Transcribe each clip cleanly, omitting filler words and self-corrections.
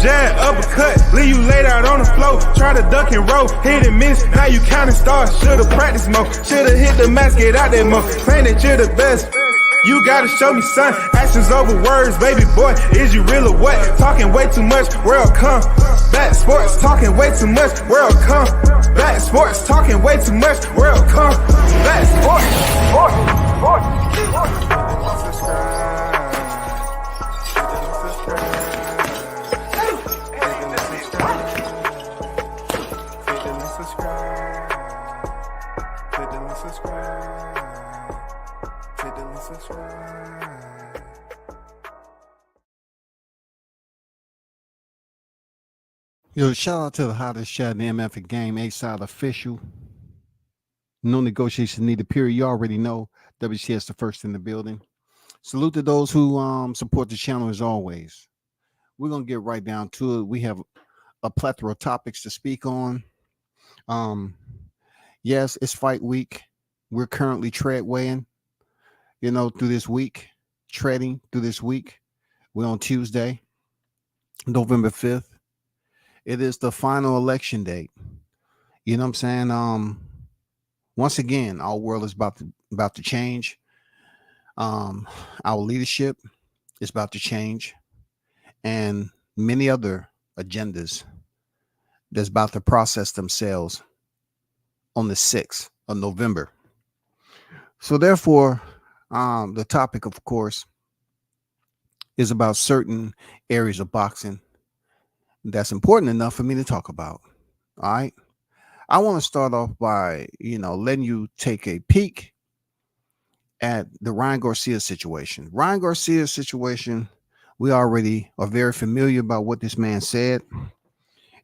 jab, uppercut, leave you laid out on the floor. Try to duck and roll, hit and miss, now you counting stars. Should've practiced more, should've hit the mask, get out there more. Claim that you're the best. You gotta show me, son. Actions over words, baby boy. Is you real or what? Talking way too much, world come. Back sports, talking way too much, world come. Back sports, talking way too much, world come. Back sports. Yo, shout out to the hottest chat in the MF game, A-Side official. No negotiation needed, period. You already know WCS the first in the building. Salute to those who support the channel as always. We're gonna get right down to it. We have a plethora of topics to speak on. Yes, it's fight week. We're currently treadwaying, through this week, treading through this week. We're on Tuesday, November 5th. It is the final election date. You know what I'm saying? Once again, our world is about to change. Our leadership is about to change, and many other agendas that's about to process themselves on the 6th of November. So therefore, the topic, of course, is about certain areas of boxing that's important enough for me to talk about. All right. I want to start off by, letting you take a peek at the Ryan Garcia situation. Ryan Garcia's situation, we already are very familiar about what this man said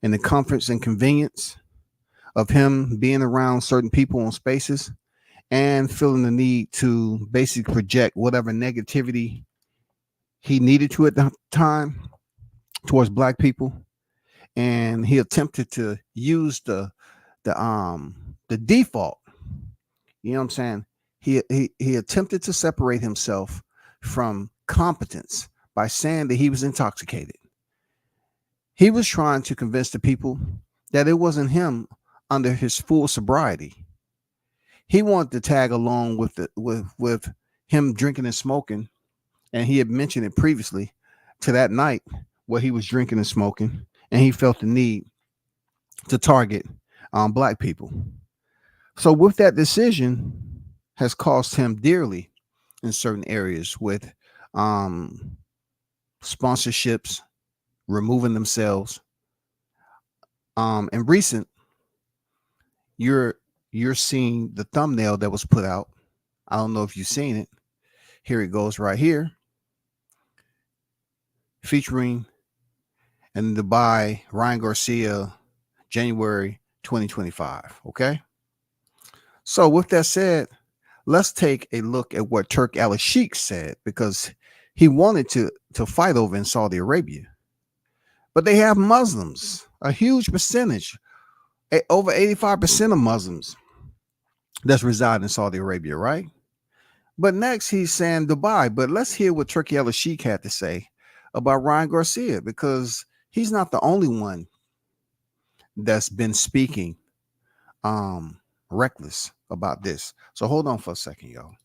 and the comforts and convenience of him being around certain people on spaces and feeling the need to basically project whatever negativity he needed to at the time towards Black people. And he attempted to use the default. You know what I'm saying? He attempted to separate himself from competence by saying that he was intoxicated. He was trying to convince the people that it wasn't him under his full sobriety. He wanted to tag along with him drinking and smoking, and he had mentioned it previously to that night where he was drinking and smoking, and he felt the need to target Black people. So with that decision has cost him dearly in certain areas with sponsorships removing themselves. And recent, you're seeing the thumbnail that was put out. I don't know if you've seen it. Here it goes right here. Featuring in Dubai, Ryan Garcia, January 2025. Okay. So with that said, let's take a look at what Turk Al-Sheikh said, because he wanted to fight over in Saudi Arabia. But they have Muslims, a huge percentage, over 85% of Muslims that's reside in Saudi Arabia, right? But next he's saying Dubai. But let's hear what Turkey Al-Sheikh had to say about Ryan Garcia, because he's not the only one that's been speaking reckless about this. So hold on for a second, y'all.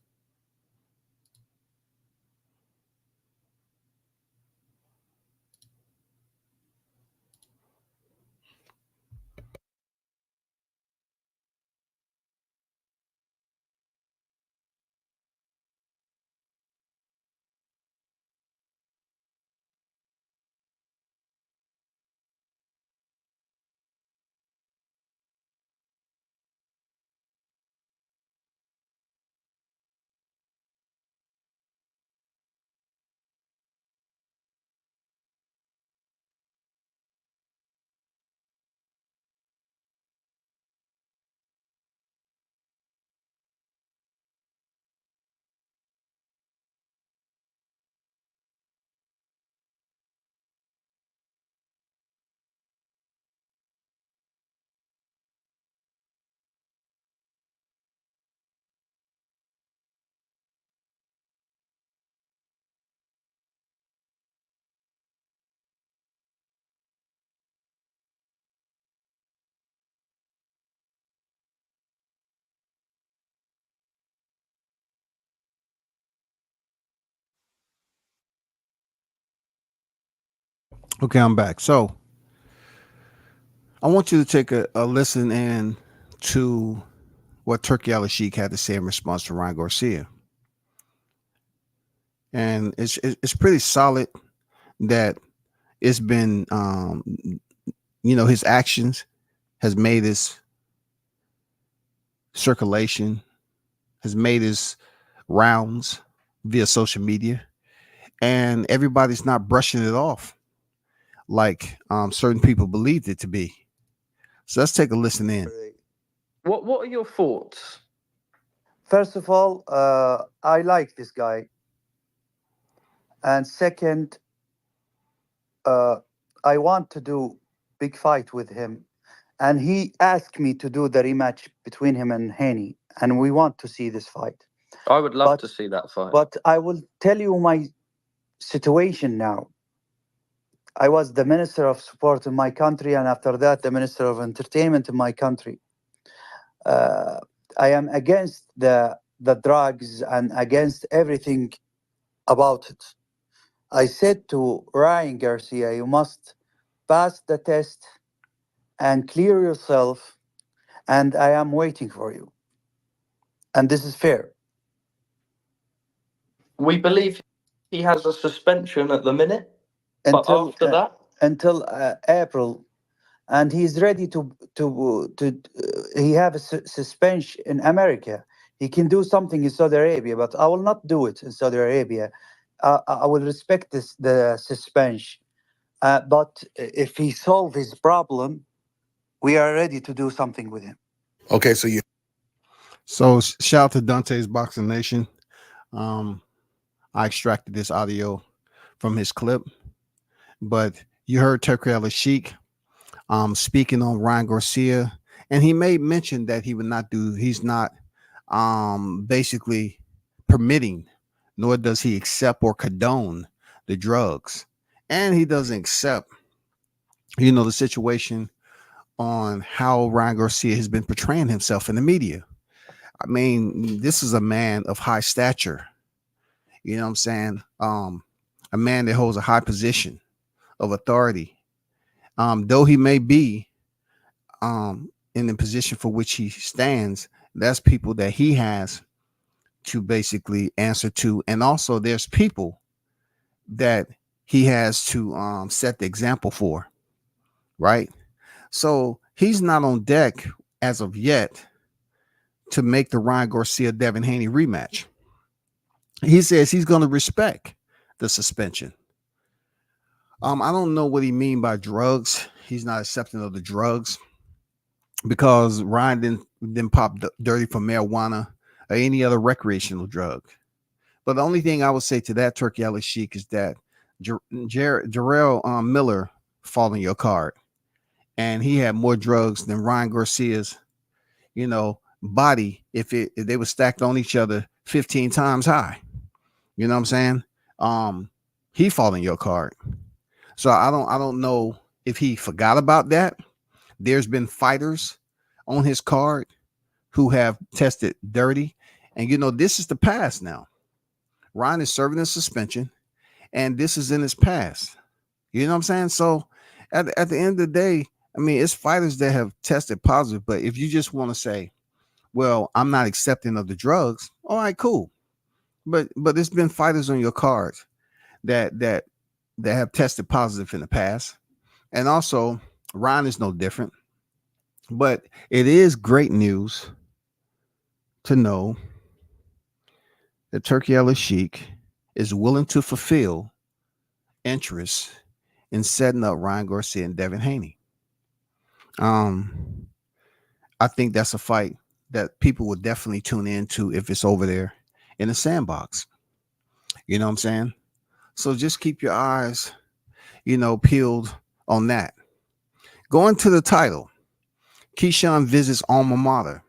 Okay, I'm back. So I want you to take a listen in to what Turkey Al Sheikh had to say in response to Ryan Garcia, and it's pretty solid that it's been his actions has made his circulation, has made his rounds via social media, and everybody's not brushing it off like certain people believed it to be. So let's take a listen in. What are your thoughts? First of all, I like this guy, and second, uh, I want to do big fight with him, and he asked me to do the rematch between him and Haney, and we want to see this fight. I would love But to see that fight. but I will tell you my situation now. I was the minister of sport in my country, and after that, the minister of entertainment in my country. Uh, I am against the drugs and against everything about it. I said to Ryan Garcia, you must pass the test and clear yourself, and I am waiting for you. And this is fair. We believe he has a suspension at the minute, but Until after that, April, and he's ready he have a suspension in America. He can do something in Saudi Arabia, but I will not do it in Saudi Arabia. I will respect the suspension. But if he solve his problem, we are ready to do something with him. Okay, so you So shout out to Dante's Boxing Nation. Um, I extracted this audio from his clip, but you heard Turkey Al Sheikh speaking on Ryan Garcia, and he made mention that he would not do. He's not basically permitting, nor does he accept or condone the drugs, and he doesn't accept, the situation on how Ryan Garcia has been portraying himself in the media. I mean, this is a man of high stature. You know what I'm saying? A man that holds a high position of authority. Though he may be in the position for which he stands, that's people that he has to basically answer to. And also there's people that he has to set the example for, right? So he's not on deck as of yet to make the Ryan Garcia Devin Haney rematch. He says he's going to respect the suspension. I don't know what he mean by drugs. He's not accepting of the drugs because Ryan didn't pop dirty for marijuana or any other recreational drug. But the only thing I would say to that, Turkey Al Sheikh, is that Jarrell Miller fought on your card, and he had more drugs than Ryan Garcia's, body if they were stacked on each other 15 times high. You know what I'm saying? He fought on your card. So I don't know if he forgot about that. There's been fighters on his card who have tested dirty. And this is the past now. Ryan is serving a suspension, and this is in his past. You know what I'm saying? So at the end of the day, I mean, it's fighters that have tested positive. But if you just want to say, well, I'm not accepting of the drugs, all right, cool. But there's been fighters on your cards that have tested positive in the past. And also, Ryan is no different. But it is great news to know that Turkey Al Sheikh is willing to fulfill interest in setting up Ryan Garcia and Devin Haney. I think that's a fight that people will definitely tune into if it's over there in the sandbox. You know what I'm saying? So just keep your eyes, peeled on that. Going to the title, Keyshawn visits alma mater.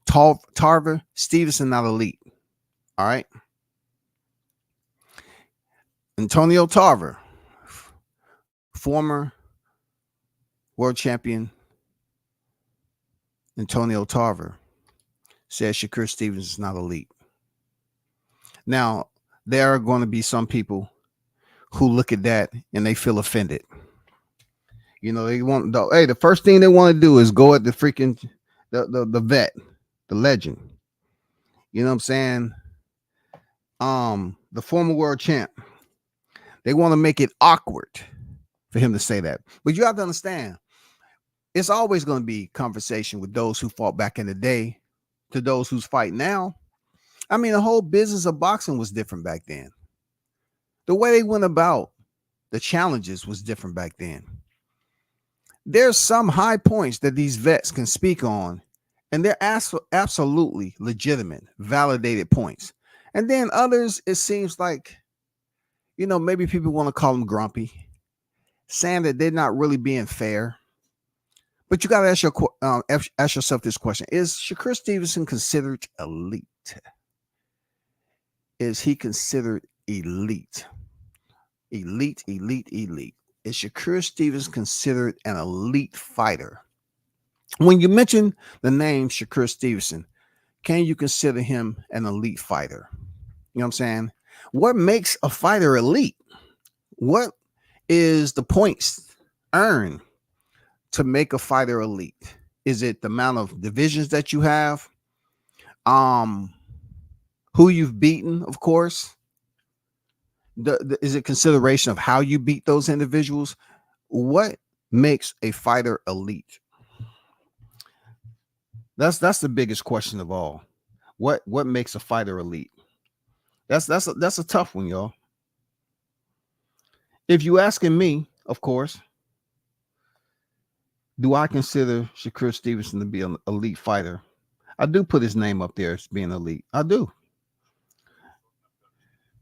Tarver, Stevenson, not elite. All right. Antonio Tarver, former world champion Antonio Tarver, says Shakur Stevens is not elite. Now, there are going to be some people who look at that and they feel offended. You know, they want the first thing they want to do is go at the freaking the vet, the legend. You know what I'm saying? The former world champ. They want to make it awkward for him to say that. But you have to understand, it's always going to be conversation with those who fought back in the day to those who's fighting now. I mean, the whole business of boxing was different back then. The way they went about the challenges was different back then. There's some high points that these vets can speak on, and they're absolutely legitimate, validated points. And then others, it seems like, you know, maybe people want to call them grumpy, saying that they're not really being fair. But you got to ask yourself this question. Is Shakur Stevenson considered elite? Is he considered elite? Elite. Is Shakur Stevenson considered an elite fighter? When you mention the name Shakur Stevenson, can you consider him an elite fighter? You know what I'm saying? What makes a fighter elite? What is the points earned to make a fighter elite? Is it the amount of divisions that you have? Who you've beaten, of course. Is it consideration of how you beat those individuals? What makes a fighter elite? That's the biggest question of all. What makes a fighter elite? That's a tough one, y'all. If you asking me, of course, do I consider Shakur Stevenson to be an elite fighter? I do put his name up there as being elite. I do.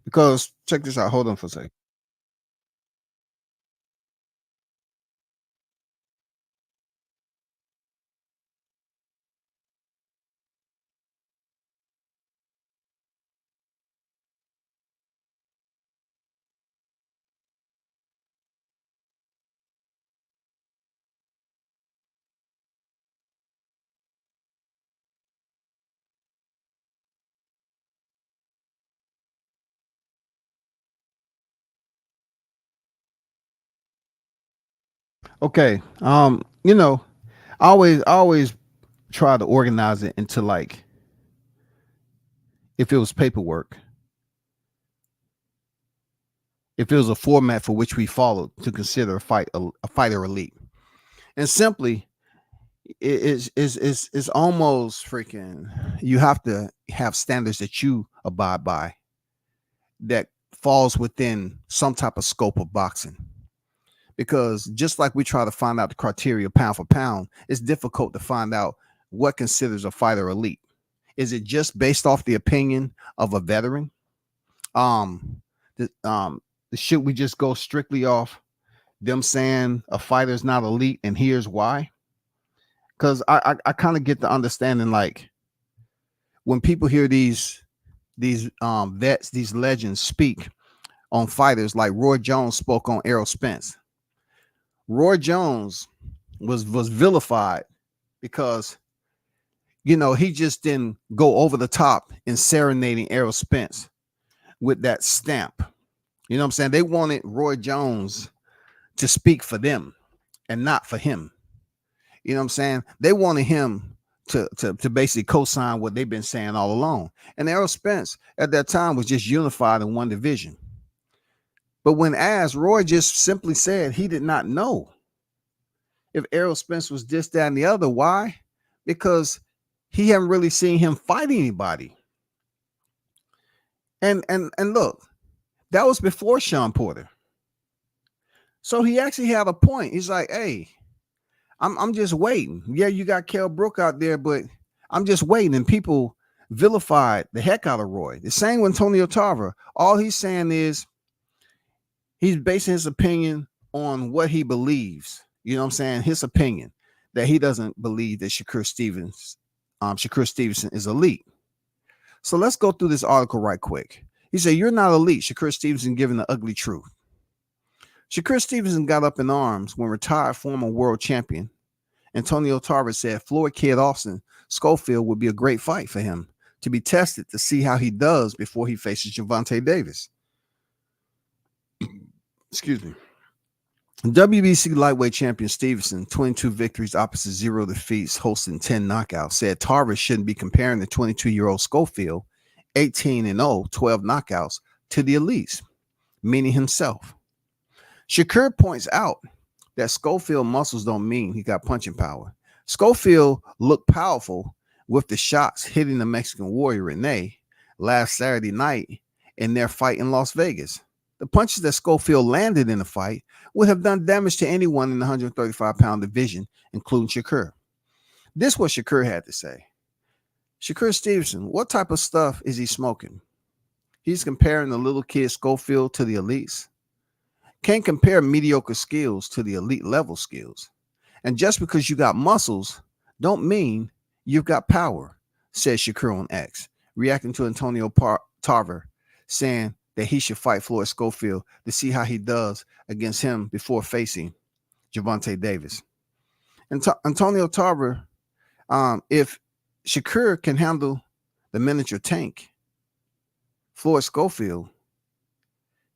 Because check this out. Hold on for a second. Okay. You know, I always try to organize it into, like, if it was paperwork, if it was a format for which we followed to consider a fighter elite. And simply it is almost freaking, you have to have standards that you abide by that falls within some type of scope of boxing. Because just like we try to find out the criteria pound for pound, it's difficult to find out what considers a fighter elite. Is it just based off the opinion of a veteran? Should we just go strictly off them saying a fighter is not elite and here's why? Because I kind of get the understanding, like, when people hear these vets, these legends speak on fighters, like Roy Jones spoke on Errol Spence. Roy Jones was vilified because, you know, he just didn't go over the top in serenading Errol Spence with that stamp. You know what I'm saying? They wanted Roy Jones to speak for them and not for him. You know what I'm saying? They wanted him to basically co-sign what they've been saying all along. And Errol Spence at that time was just unified in one division. But when asked, Roy just simply said he did not know if Errol Spence was this, that, and the other. Why? Because he hadn't really seen him fight anybody. And look, that was before Sean Porter. So he actually had a point. He's like, hey, I'm just waiting. Yeah, you got Kell Brook out there, but I'm just waiting. And people vilified the heck out of Roy. The same with Antonio Tarver. All he's saying is he's basing his opinion on what he believes. You know what I'm saying? His opinion that he doesn't believe that Shakur Stevenson is elite. So let's go through this article right quick. He said, you're not elite. Shakur Stevenson giving the ugly truth. Shakur Stevenson got up in arms when retired former world champion Antonio Tarver said Floyd Kid Austin Schofield would be a great fight for him to be tested to see how he does before he faces Gervonta Davis. Excuse me. WBC lightweight champion Stevenson, 22 victories opposite 0 defeats, hosting 10 knockouts, said Tarver shouldn't be comparing the 22-year-old Schofield, 18-0, 12 knockouts, to the elites, meaning himself. Shakur points out that Schofield muscles don't mean he got punching power. Schofield looked powerful with the shots hitting the Mexican warrior Rene last Saturday night in their fight in Las Vegas. The punches that Schofield landed in the fight would have done damage to anyone in the 135-pound division, including Shakur. This is what Shakur had to say. Shakur Stevenson, what type of stuff is he smoking? He's comparing the little kid Schofield to the elites. Can't compare mediocre skills to the elite level skills. And just because you got muscles don't mean you've got power, said Shakur on X, reacting to Antonio Tarver, saying that he should fight Floyd Schofield to see how he does against him before facing Gervonta Davis. And Antonio Tarver, if Shakur can handle the miniature tank, Floyd Schofield,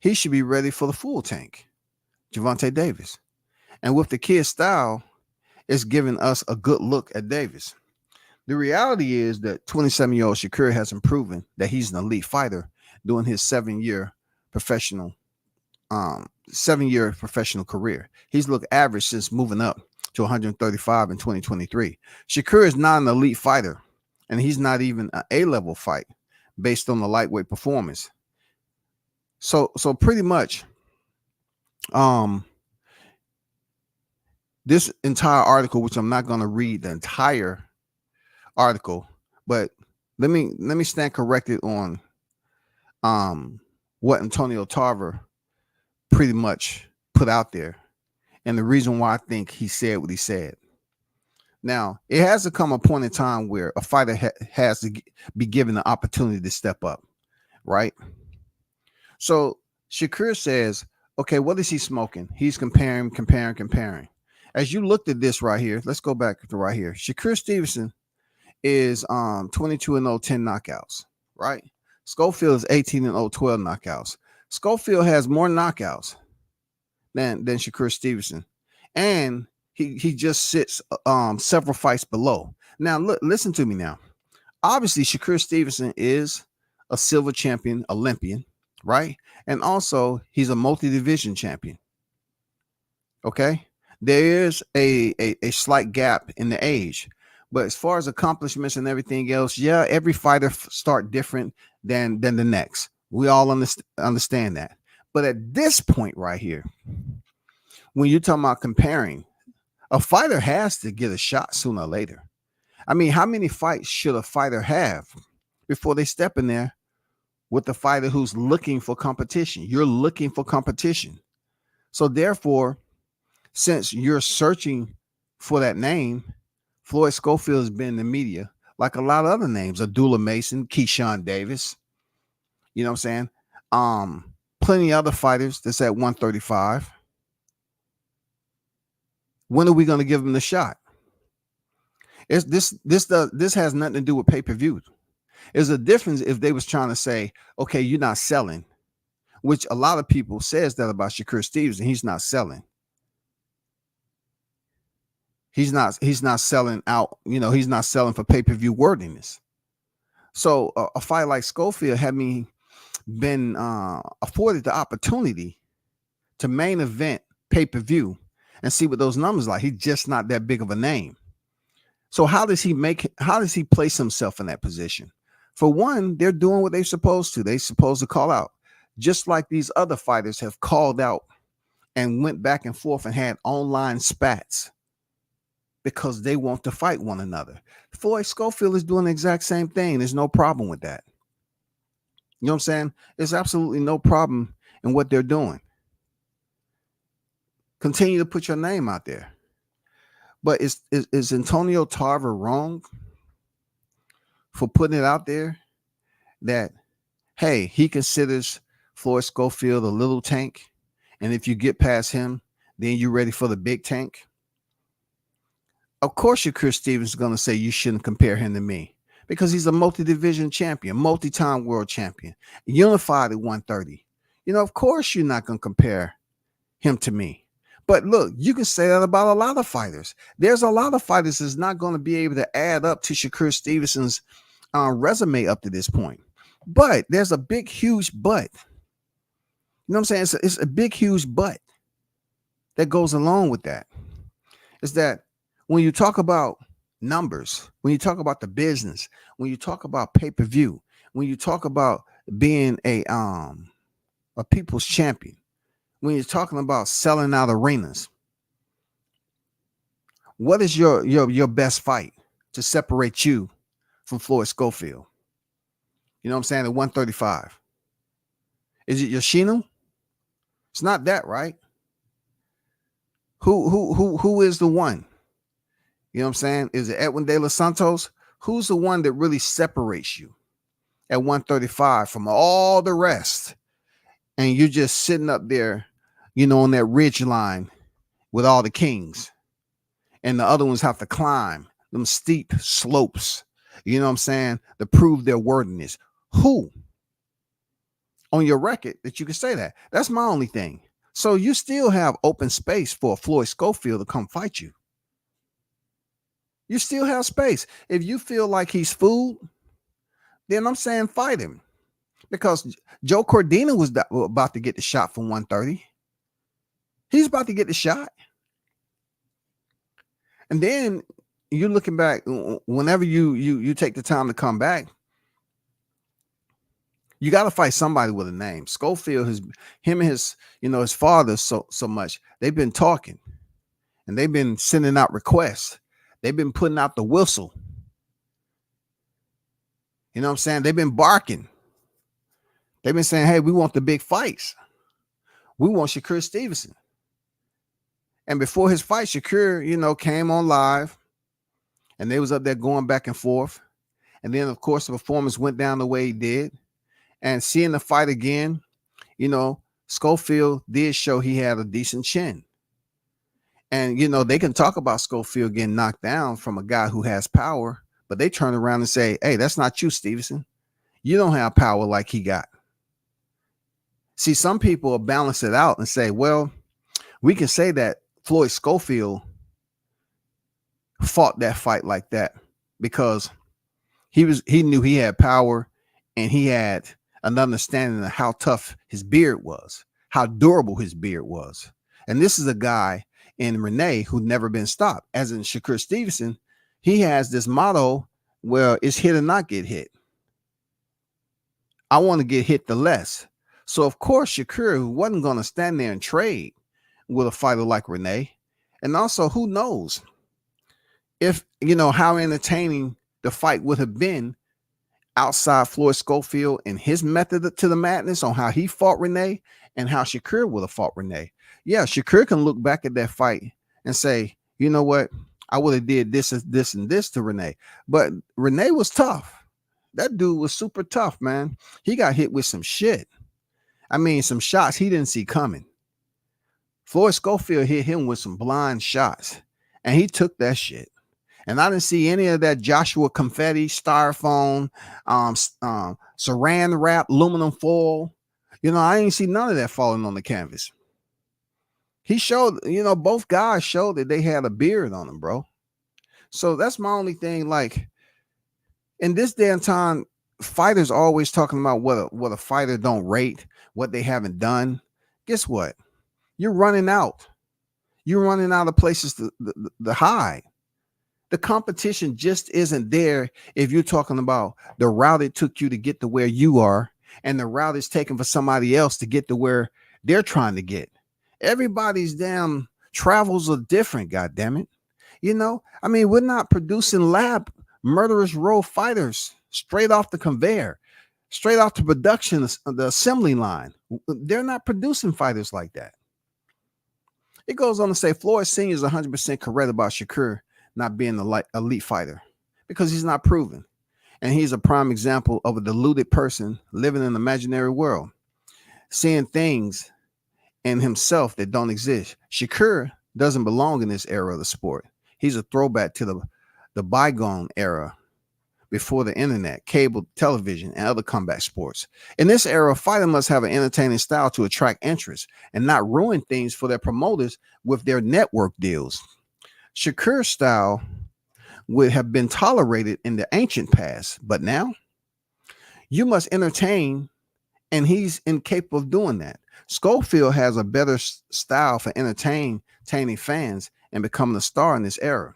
he should be ready for the full tank, Gervonta Davis. And with the kid style, it's giving us a good look at Davis. The reality is that 27-year-old Shakur hasn't proven that he's an elite fighter during his 7-year professional career. He's looked average since moving up to 135 in 2023. Shakur is not an elite fighter, and he's not even an A-level fight based on the lightweight performance. So pretty much, this entire article, which I'm not going to read the entire article, but let me stand corrected on what Antonio Tarver pretty much put out there, and the reason why I think he said what he said. Now, it has to come a point in time where a fighter has to be given the opportunity to step up, right? So Shakur says, okay, what is he smoking? He's comparing. As you looked at this right here, let's go back to right here. Shakur Stevenson is 22-0, 10 knockouts, right? Schofield is 18-0, 12 knockouts. Schofield has more knockouts than Shakur Stevenson, and he just sits several fights below. Now, listen to me now. Obviously, Shakur Stevenson is a silver champion Olympian, right? And also, he's a multi-division champion. Okay? There is a slight gap in the age. But as far as accomplishments and everything else, yeah, every fighter start different than the next. We all understand that. But at this point right here, when you're talking about comparing, a fighter has to get a shot sooner or later. I mean, how many fights should a fighter have before they step in there with the fighter who's looking for competition? You're looking for competition. So therefore, since you're searching for that name, Floyd Schofield has been in the media like a lot of other names, Abdullah Mason, Keyshawn Davis. You know what I'm saying? Plenty of other fighters that's at 135. When are we going to give them the shot? This has nothing to do with pay-per-view. There's a difference if they was trying to say, okay, you're not selling, which a lot of people says that about Shakur Stevenson. He's not selling. He's not selling out, he's not selling for pay-per-view worthiness. So a fight like Schofield had been afforded the opportunity to main event pay-per-view and see what those numbers like. He's just not that big of a name. So how does he place himself in that position? For one, they're doing what they're supposed to. They're supposed to call out, just like these other fighters have called out and went back and forth and had online spats because they want to fight one another. Floyd Schofield is doing the exact same thing. There's no problem with that. You know what I'm saying? There's absolutely no problem in what they're doing. Continue to put your name out there. But is Antonio Tarver wrong for putting it out there that, hey, he considers Floyd Schofield a little tank, and if you get past him, then you're ready for the big tank? Of course, Shakur Stevens is going to say you shouldn't compare him to me because he's a multi-division champion, multi-time world champion, unified at 130. Of course you're not going to compare him to me. But look, you can say that about a lot of fighters. There's a lot of fighters that's not going to be able to add up to Shakur Stevenson's resume up to this point. But there's a big, huge but. You know what I'm saying? It's a big, huge but that goes along with that. Is that when you talk about numbers, when you talk about the business, when you talk about pay-per-view, when you talk about being a people's champion, when you're talking about selling out arenas, what is your best fight to separate you from Floyd Schofield? You know what I'm saying? At 135. Is it Yoshino? It's not that, right? Who is the one? You know what I'm saying? Is it Edwin De Los Santos? Who's the one that really separates you at 135 from all the rest? And you're just sitting up there, you know, on that ridge line with all the kings. And the other ones have to climb them steep slopes, you know what I'm saying, to prove their worthiness. Who on your record that you can say that? That's my only thing. So you still have open space for Floyd Schofield to come fight you. You still have space. If you feel like he's fooled, then I'm saying fight him. Because Joe Cordina was about to get the shot from 130. He's about to get the shot. And then you're looking back, whenever you take the time to come back, you got to fight somebody with a name. Schofield, him and his father so much. They've been talking and they've been sending out requests. They've been putting out the whistle. You know what I'm saying? They've been barking. They've been saying, hey, we want the big fights. We want Shakur Stevenson. And before his fight, Shakur, came on live and they was up there going back and forth. And then, of course, the performance went down the way he did. And seeing the fight again, Schofield did show he had a decent chin. And, they can talk about Schofield getting knocked down from a guy who has power, but they turn around and say, hey, that's not you, Stevenson. You don't have power like he got. See, some people will balance it out and say, well, we can say that Floyd Schofield fought that fight like that because he knew he had power and he had an understanding of how tough his beard was, how durable his beard was. And this is a guy in Renee who'd never been stopped. As in Shakur Stevenson, he has this motto where it's hit or not get hit. I want to get hit the less. So, of course, Shakur wasn't going to stand there and trade with a fighter like Renee. And also, who knows if, how entertaining the fight would have been outside Floyd Schofield and his method to the madness on how he fought Renee and how Shakur would have fought Renee. Yeah, Shakur can look back at that fight and say, you know what? I would have did this and this to Renee. But Renee was tough. That dude was super tough, man. He got hit with some shit. I mean, some shots he didn't see coming. Floyd Schofield hit him with some blind shots, and he took that shit. And I didn't see any of that Joshua confetti, styrofoam, saran wrap, aluminum foil. I didn't see none of that falling on the canvas. He showed, both guys showed that they had a beard on them, bro. So that's my only thing. Like, in this day and time, fighters always talking about what a fighter don't rate, what they haven't done. Guess what? You're running out. You're running out of places to hide. The competition just isn't there if you're talking about the route it took you to get to where you are and the route it's taken for somebody else to get to where they're trying to get. Everybody's damn travels are different, goddammit. We're not producing lab murderous row fighters straight off the conveyor, straight off the production, the assembly line. They're not producing fighters like that. It goes on to say Floyd Sr. is 100% correct about Shakur not being an elite fighter because he's not proven. And he's a prime example of a deluded person living in an imaginary world, seeing things in himself that don't exist. Shakur doesn't belong in this era of the sport. He's a throwback to the bygone era before the internet, cable television, and other combat sports. In this era, a fighter must have an entertaining style to attract interest and not ruin things for their promoters with their network deals. Shakur's style would have been tolerated in the ancient past, but now you must entertain, and he's incapable of doing that. Schofield has a better style for entertaining fans and becoming a star in this era.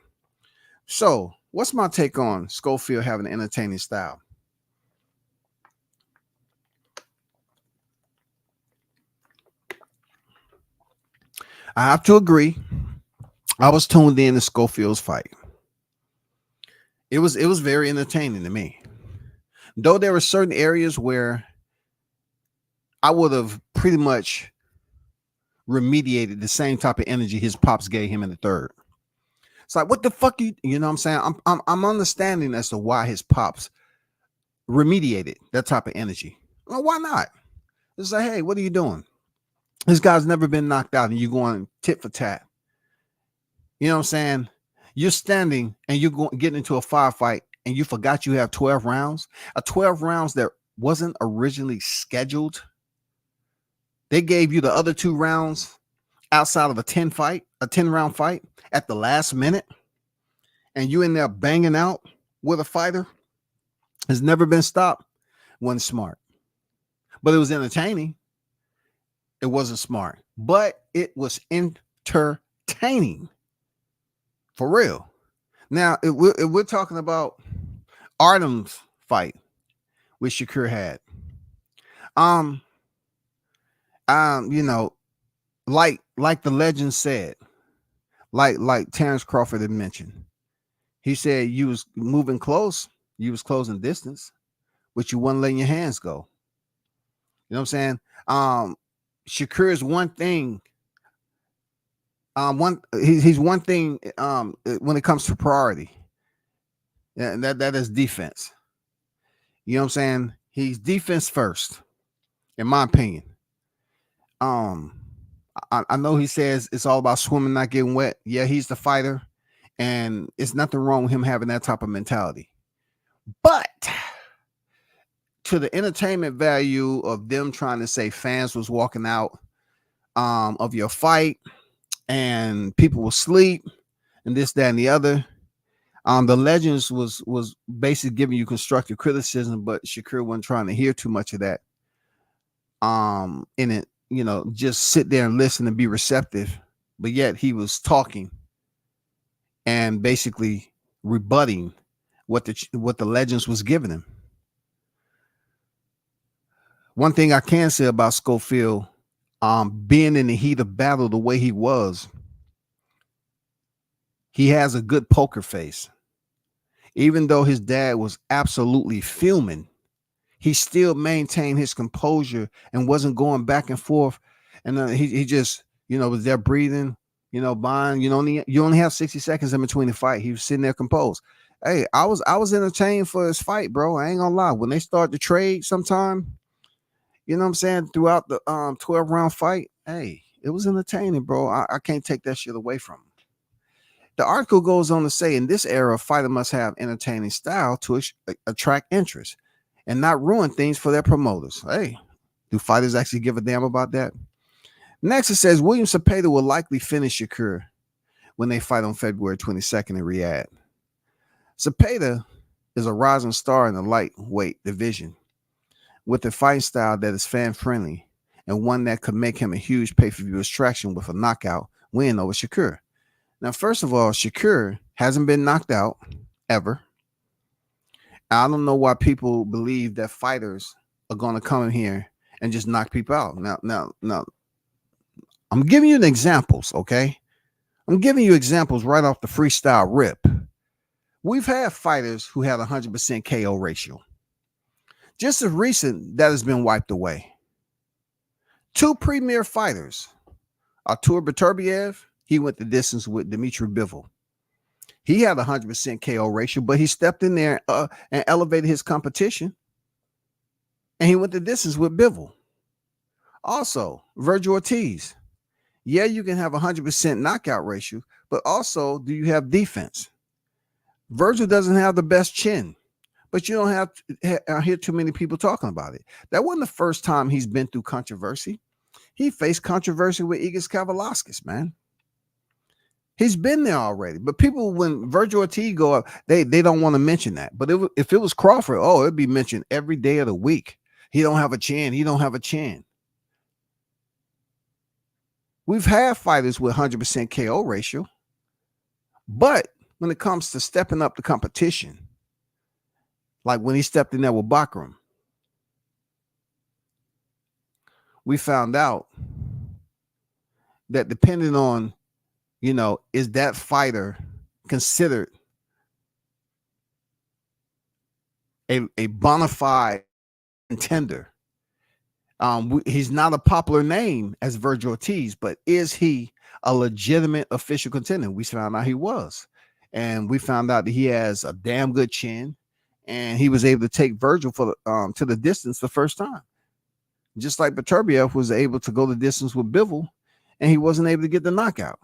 So, what's my take on Schofield having an entertaining style? I have to agree. I was tuned in to Schofield's fight. It was very entertaining to me. Though there were certain areas where I would have pretty much remediated the same type of energy his pops gave him in the third. It's like, what the fuck you know what I'm saying? I'm understanding as to why his pops remediated that type of energy. Well, why not? It's like, hey, what are you doing? This guy's never been knocked out and you're going tit for tat. You know what I'm saying? You're standing and you're getting into a firefight and you forgot you have 12 rounds. 12 rounds that wasn't originally scheduled. They gave you the other 2 rounds outside of a 10 round fight at the last minute, and you in there banging out with a fighter has never been stopped. Wasn't smart, but it was entertaining. It wasn't smart, but it was entertaining for real. Now, if we're talking about Artem's fight, which Shakur had, you know, like the legend said, like Terrence Crawford had mentioned, he said you was moving close, you was closing distance, but you wasn't letting your hands go. You know what I'm saying? Shakur is one thing. He's one thing when it comes to priority. And that is defense. You know what I'm saying? He's defense first, in my opinion. I know he says it's all about swimming, not getting wet. Yeah, he's the fighter, and it's nothing wrong with him having that type of mentality. But to the entertainment value of them trying to say fans was walking out of your fight and people will sleep and this, that, and the other. The Legends was basically giving you constructive criticism, but Shakur wasn't trying to hear too much of that. In it, you know, just sit there and listen and be receptive, but yet he was talking and basically rebutting what the Legends was giving him. One thing I can say about Schofield, being in the heat of battle the way he was, he has a good poker face. Even though his dad was absolutely fuming, he still maintained his composure and wasn't going back and forth. And he just, you know, was there breathing, you know, buying, you only have 60 seconds in between the fight. He was sitting there composed. Hey, I was entertained for his fight, bro. I ain't gonna lie. When they start to trade sometime, you know what I'm saying, throughout the 12 round fight, hey, it was entertaining, bro. I can't take that shit away from him. The article goes on to say, in this era, a fighter must have entertaining style to attract interest and not ruin things for their promoters. Hey, do fighters actually give a damn about that? Next, it says William Zepeda will likely finish Shakur when they fight on February 22nd in Riyadh. Zepeda is a rising star in the lightweight division with a fighting style that is fan-friendly and one that could make him a huge pay-per-view attraction with a knockout win over Shakur. Now, first of all, Shakur hasn't been knocked out ever. I don't know why people believe that fighters are going to come in here and just knock people out. Now, I'm giving you the examples, okay? I'm giving you examples right off the freestyle rip. We've had fighters who had 100% KO ratio. Just as recent, that has been wiped away. 2 premier fighters, Artur Beterbiev, he went the distance with Dmitry Bivol. He had 100% KO ratio, but he stepped in there and elevated his competition, and he went the distance with Bivol. Also, Virgil Ortiz. Yeah, you can have 100% knockout ratio, but also do you have defense? Virgil doesn't have the best chin, but you don't have to hear too many people talking about it. That wasn't the first time he's been through controversy. He faced controversy with Igis Kavalauskas, man. He's been there already. But people, when Virgil Ortiz go up, they don't want to mention that. But if it was Crawford, oh, it'd be mentioned every day of the week. He don't have a chin. He don't have a chin. We've had fighters with 100% KO ratio. But when it comes to stepping up the competition, like when he stepped in there with Bakram, we found out that depending on, is that fighter considered a bona fide contender? He's not a popular name as Virgil Ortiz, but is he a legitimate official contender? We found out he was. And we found out that he has a damn good chin, and he was able to take Virgil to the distance the first time. Just like Beterbiev was able to go the distance with Bivol, and he wasn't able to get the knockout.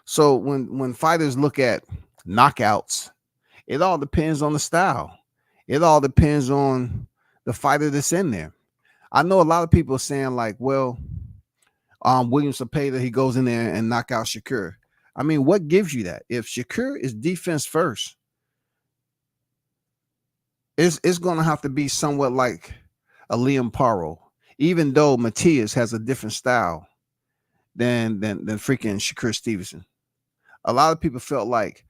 So when fighters look at knockouts, it all depends on the style. It all depends on the fighter that's in there. I know a lot of people are saying like, well, William Cepeda, he goes in there and knock out Shakur. I mean, what gives you that? If Shakur is defense first, it's going to have to be somewhat like a Liam Paro, even though Matias has a different style than freaking Shakur Stevenson. A lot of people felt like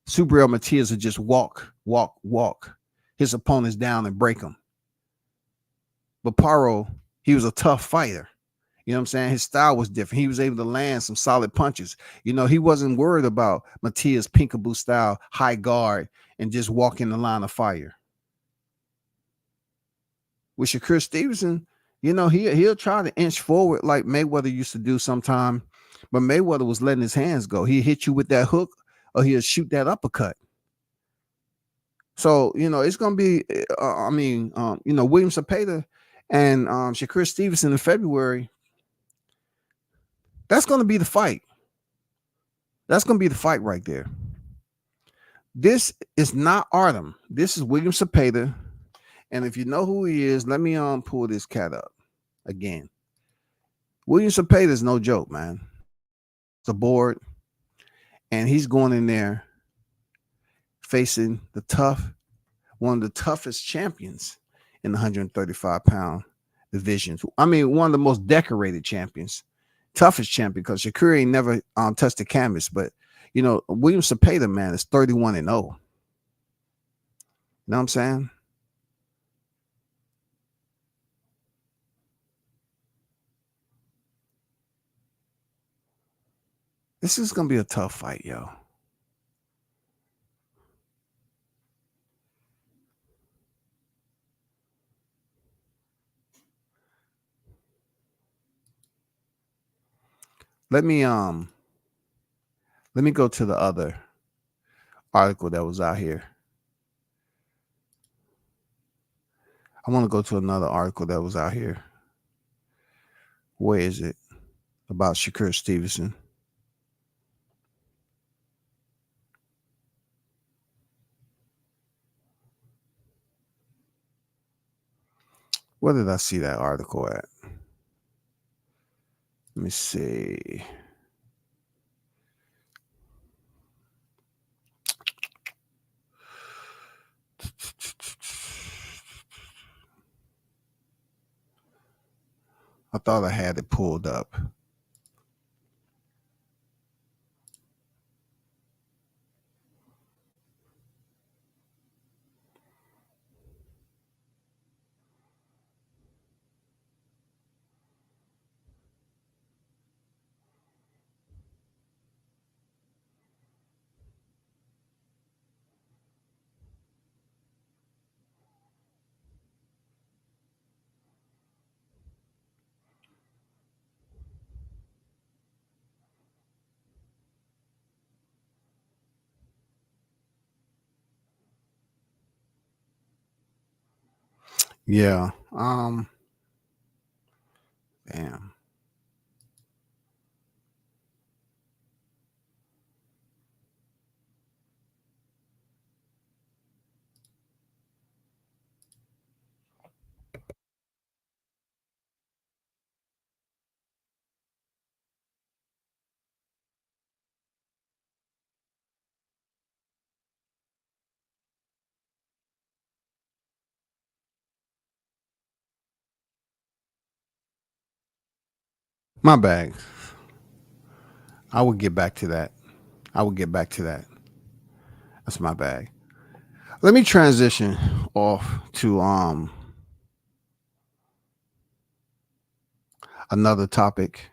Subriel Matias would just walk his opponents down and break them. But Paro, he was a tough fighter. You know what I'm saying? His style was different. He was able to land some solid punches. He wasn't worried about Matias' peekaboo style, high guard, and just walk in the line of fire. With Shakur Stevenson, he'll try to inch forward like Mayweather used to do sometime, but Mayweather was letting his hands go. He'll hit you with that hook or he'll shoot that uppercut. So, it's going to be, William Cepeda and Shakur Stevenson in February. That's going to be the fight. That's going to be the fight right there. This is not Artem. This is William Cepeda. And if you know who he is, let me pull this cat up again. William Cepeda is no joke, man. It's a board. And he's going in there facing one of the toughest champions in the 135-pound division. I mean, one of the most decorated champions. Toughest champion, because Shakur ain't never touched the canvas. But, William Cepeda, man, is 31-0. You know what I'm saying? This is going to be a tough fight, yo. Let me go to the other article that was out here. I want to go to another article that was out here. Where is it? About Shakur Stevenson. Where did I see that article at? Let me see. I thought I had it pulled up. Yeah. Damn. My bag. I would get back to that. I would get back to that. That's my bag. Let me transition off to another topic.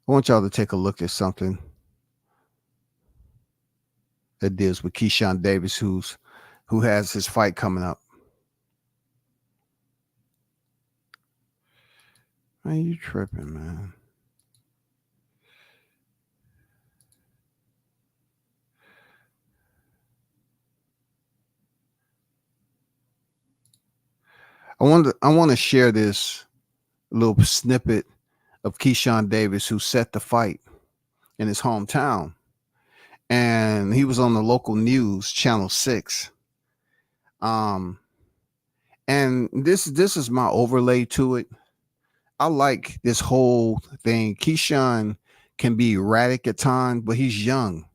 I want y'all to take a look at something that deals with Keyshawn Davis, who has his fight coming up. Man, you tripping, man. I want to share this little snippet of Keyshawn Davis, who set the fight in his hometown, and he was on the local news, Channel 6. And this is my overlay to it. I like this whole thing. Keyshawn can be erratic at times, but he's young.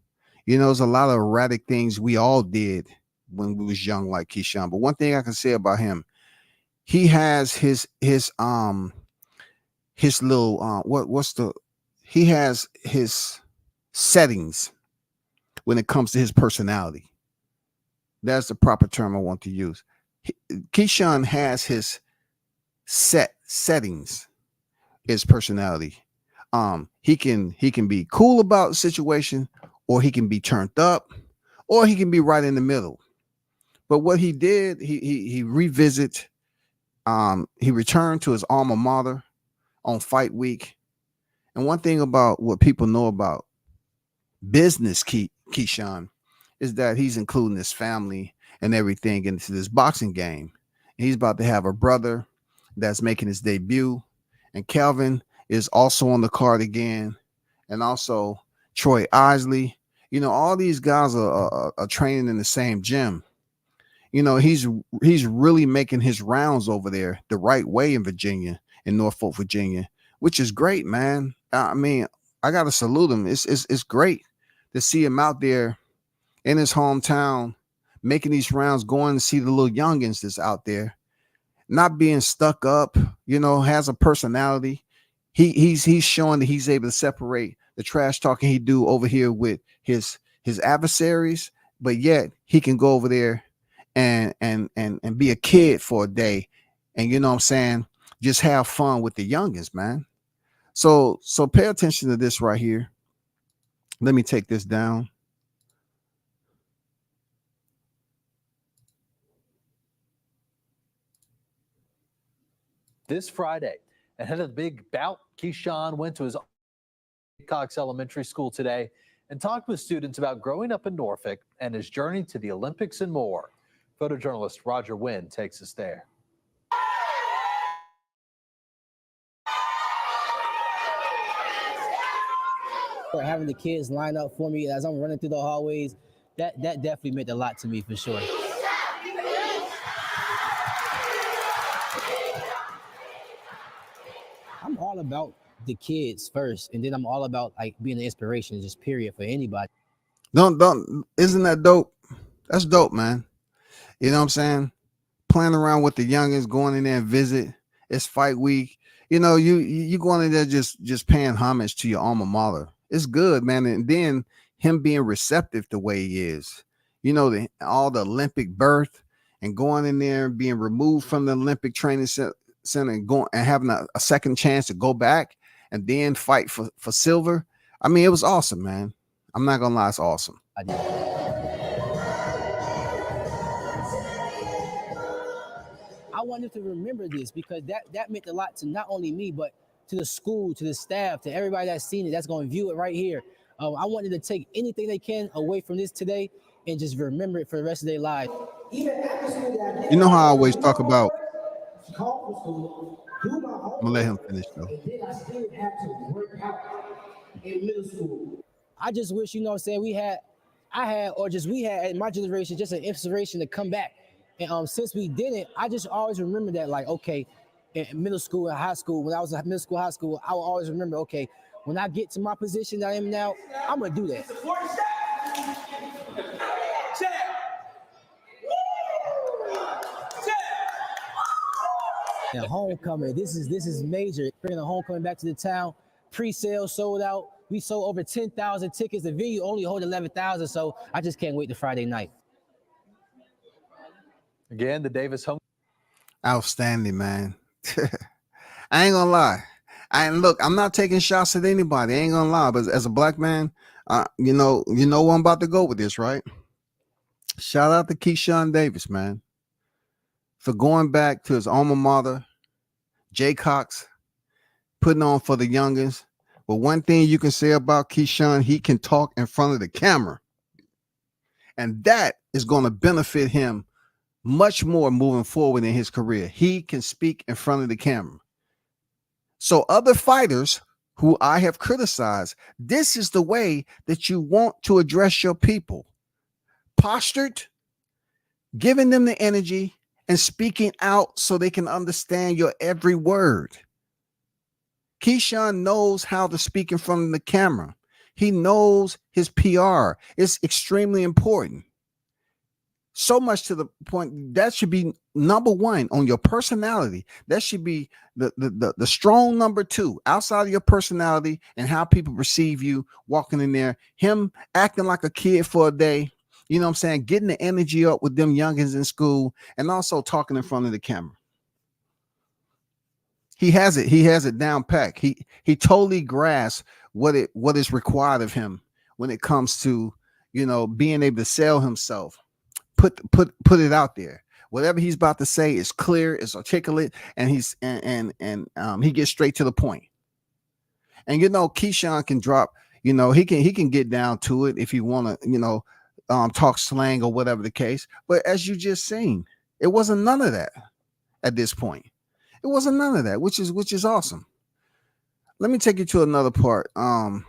You know, there's a lot of erratic things we all did when we was young, like Keyshawn. But one thing I can say about him, he has his little he has his settings when it comes to his personality. That's the proper term I want to use. Keyshawn has his settings, his personality. He can be cool about the situation, or he can be turned up, or he can be right in the middle. But what he did, he revisit. He returned to his alma mater on fight week. And one thing about what people know about business Keyshawn is that he's including his family and everything into this boxing game. And he's about to have a brother that's making his debut, and Calvin is also on the card again, and also Troy Isley. You know, all these guys are training in the same gym. You know, he's really making his rounds over there the right way in Virginia, in Norfolk, Virginia, which is great, man. I mean, I gotta salute him. It's great to see him out there in his hometown, making these rounds, going to see the little youngins that's out there, not being stuck up. You know, has a personality. He's showing that he's able to separate the trash talking he do over here with his adversaries, but yet he can go over there and be a kid for a day, and you know what I'm saying, just have fun with the youngins, man. So pay attention to this right here. Let me take this down. This Friday, ahead of the big bout, Keyshawn went to his Cox Elementary School today and talked with students about growing up in Norfolk and his journey to the Olympics and more. Photojournalist Roger Wynn takes us there. For having the kids line up for me as I'm running through the hallways, that definitely meant a lot to me, for sure. I'm all about the kids first, and then I'm all about like being an inspiration, just period, for anybody. Don't isn't that dope? That's dope, man. You know what I'm saying? Playing around with the youngins, going in there and visit. It's fight week. You know, you going in there just paying homage to your alma mater. It's good, man. And then him being receptive the way he is. You know, all the Olympic berth and going in there and being removed from the Olympic training center and going and having a second chance to go back and then fight for silver. I mean, it was awesome, man. I'm not gonna lie, it's awesome. I wanted to remember this because that meant a lot to not only me, but to the school, to the staff, to everybody that's seen it, that's going to view it right here. I wanted to take anything they can away from this today and just remember it for the rest of their lives. You know how I always talk about. I'm gonna let him finish though. I just wish, you know what I'm saying, we had in my generation just an inspiration to come back. And since we didn't, I just always remember that, like, okay, in middle school and high school, when I was in middle school, high school, I will always remember, okay, when I get to my position that I am now, I'm gonna do that. And homecoming, this is major. Bringing the homecoming back to the town. Pre-sale sold out. We sold over 10,000 tickets. The venue only holds 11,000, so I just can't wait to Friday night. Again, the Davis home. Outstanding, man. I ain't gonna lie. Look, I'm not taking shots at anybody. I ain't gonna lie, but as a black man, you know where I'm about to go with this, right? Shout out to Keyshawn Davis, man, for going back to his alma mater, Jay Cox, putting on for the youngins. But one thing you can say about Keyshawn, he can talk in front of the camera. And that is going to benefit him much more moving forward in his career. He can speak in front of the camera. So other fighters who I have criticized, this is the way that you want to address your people. Postured, giving them the energy and speaking out so they can understand your every word. Keyshawn knows how to speak in front of the camera. He knows his PR. It's extremely important. So much to the point that should be number one on your personality. That should be the strong number two outside of your personality and how people perceive you walking in there. Him acting like a kid for a day, you know what I'm saying? Getting the energy up with them youngins in school and also talking in front of the camera. He has it down packed. He totally grasps what is required of him when it comes to, you know, being able to sell himself. Put it out there. Whatever he's about to say is clear, it's articulate, and he gets straight to the point. And you know, Keyshawn can drop, you know, he can get down to it if you want to, you know, talk slang or whatever the case. But as you just seen, it wasn't none of that at this point. It wasn't none of that, which is awesome. Let me take you to another part. I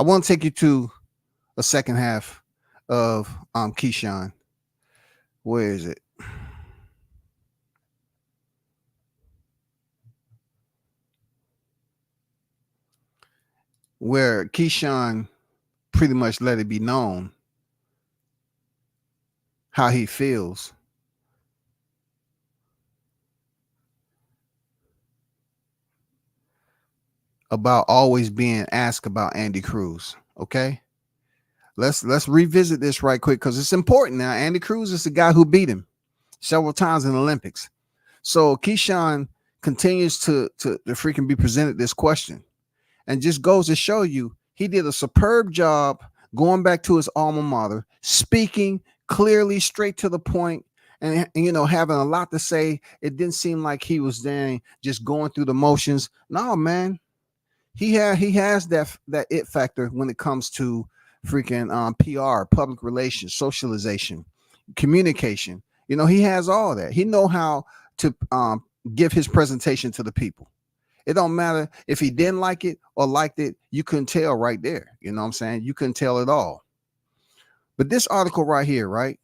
want to take you to a second half of Keyshawn. Where is it? Where Keyshawn pretty much let it be known how he feels about always being asked about Andy Cruz. Okay, let's revisit this right quick because it's important. Now, Andy Cruz is the guy who beat him several times in the Olympics. So Keyshawn continues to freaking be presented this question, and just goes to show you he did a superb job going back to his alma mater, speaking clearly, straight to the point, and you know, having a lot to say. It didn't seem like he was there just going through the motions. No, man. He has that it factor when it comes to freaking PR, public relations, socialization, communication. You know, he has all that. He know how to give his presentation to the people. It don't matter if he didn't like it or liked it. You couldn't tell right there. You know what I'm saying? You couldn't tell at all. But this article right here, right?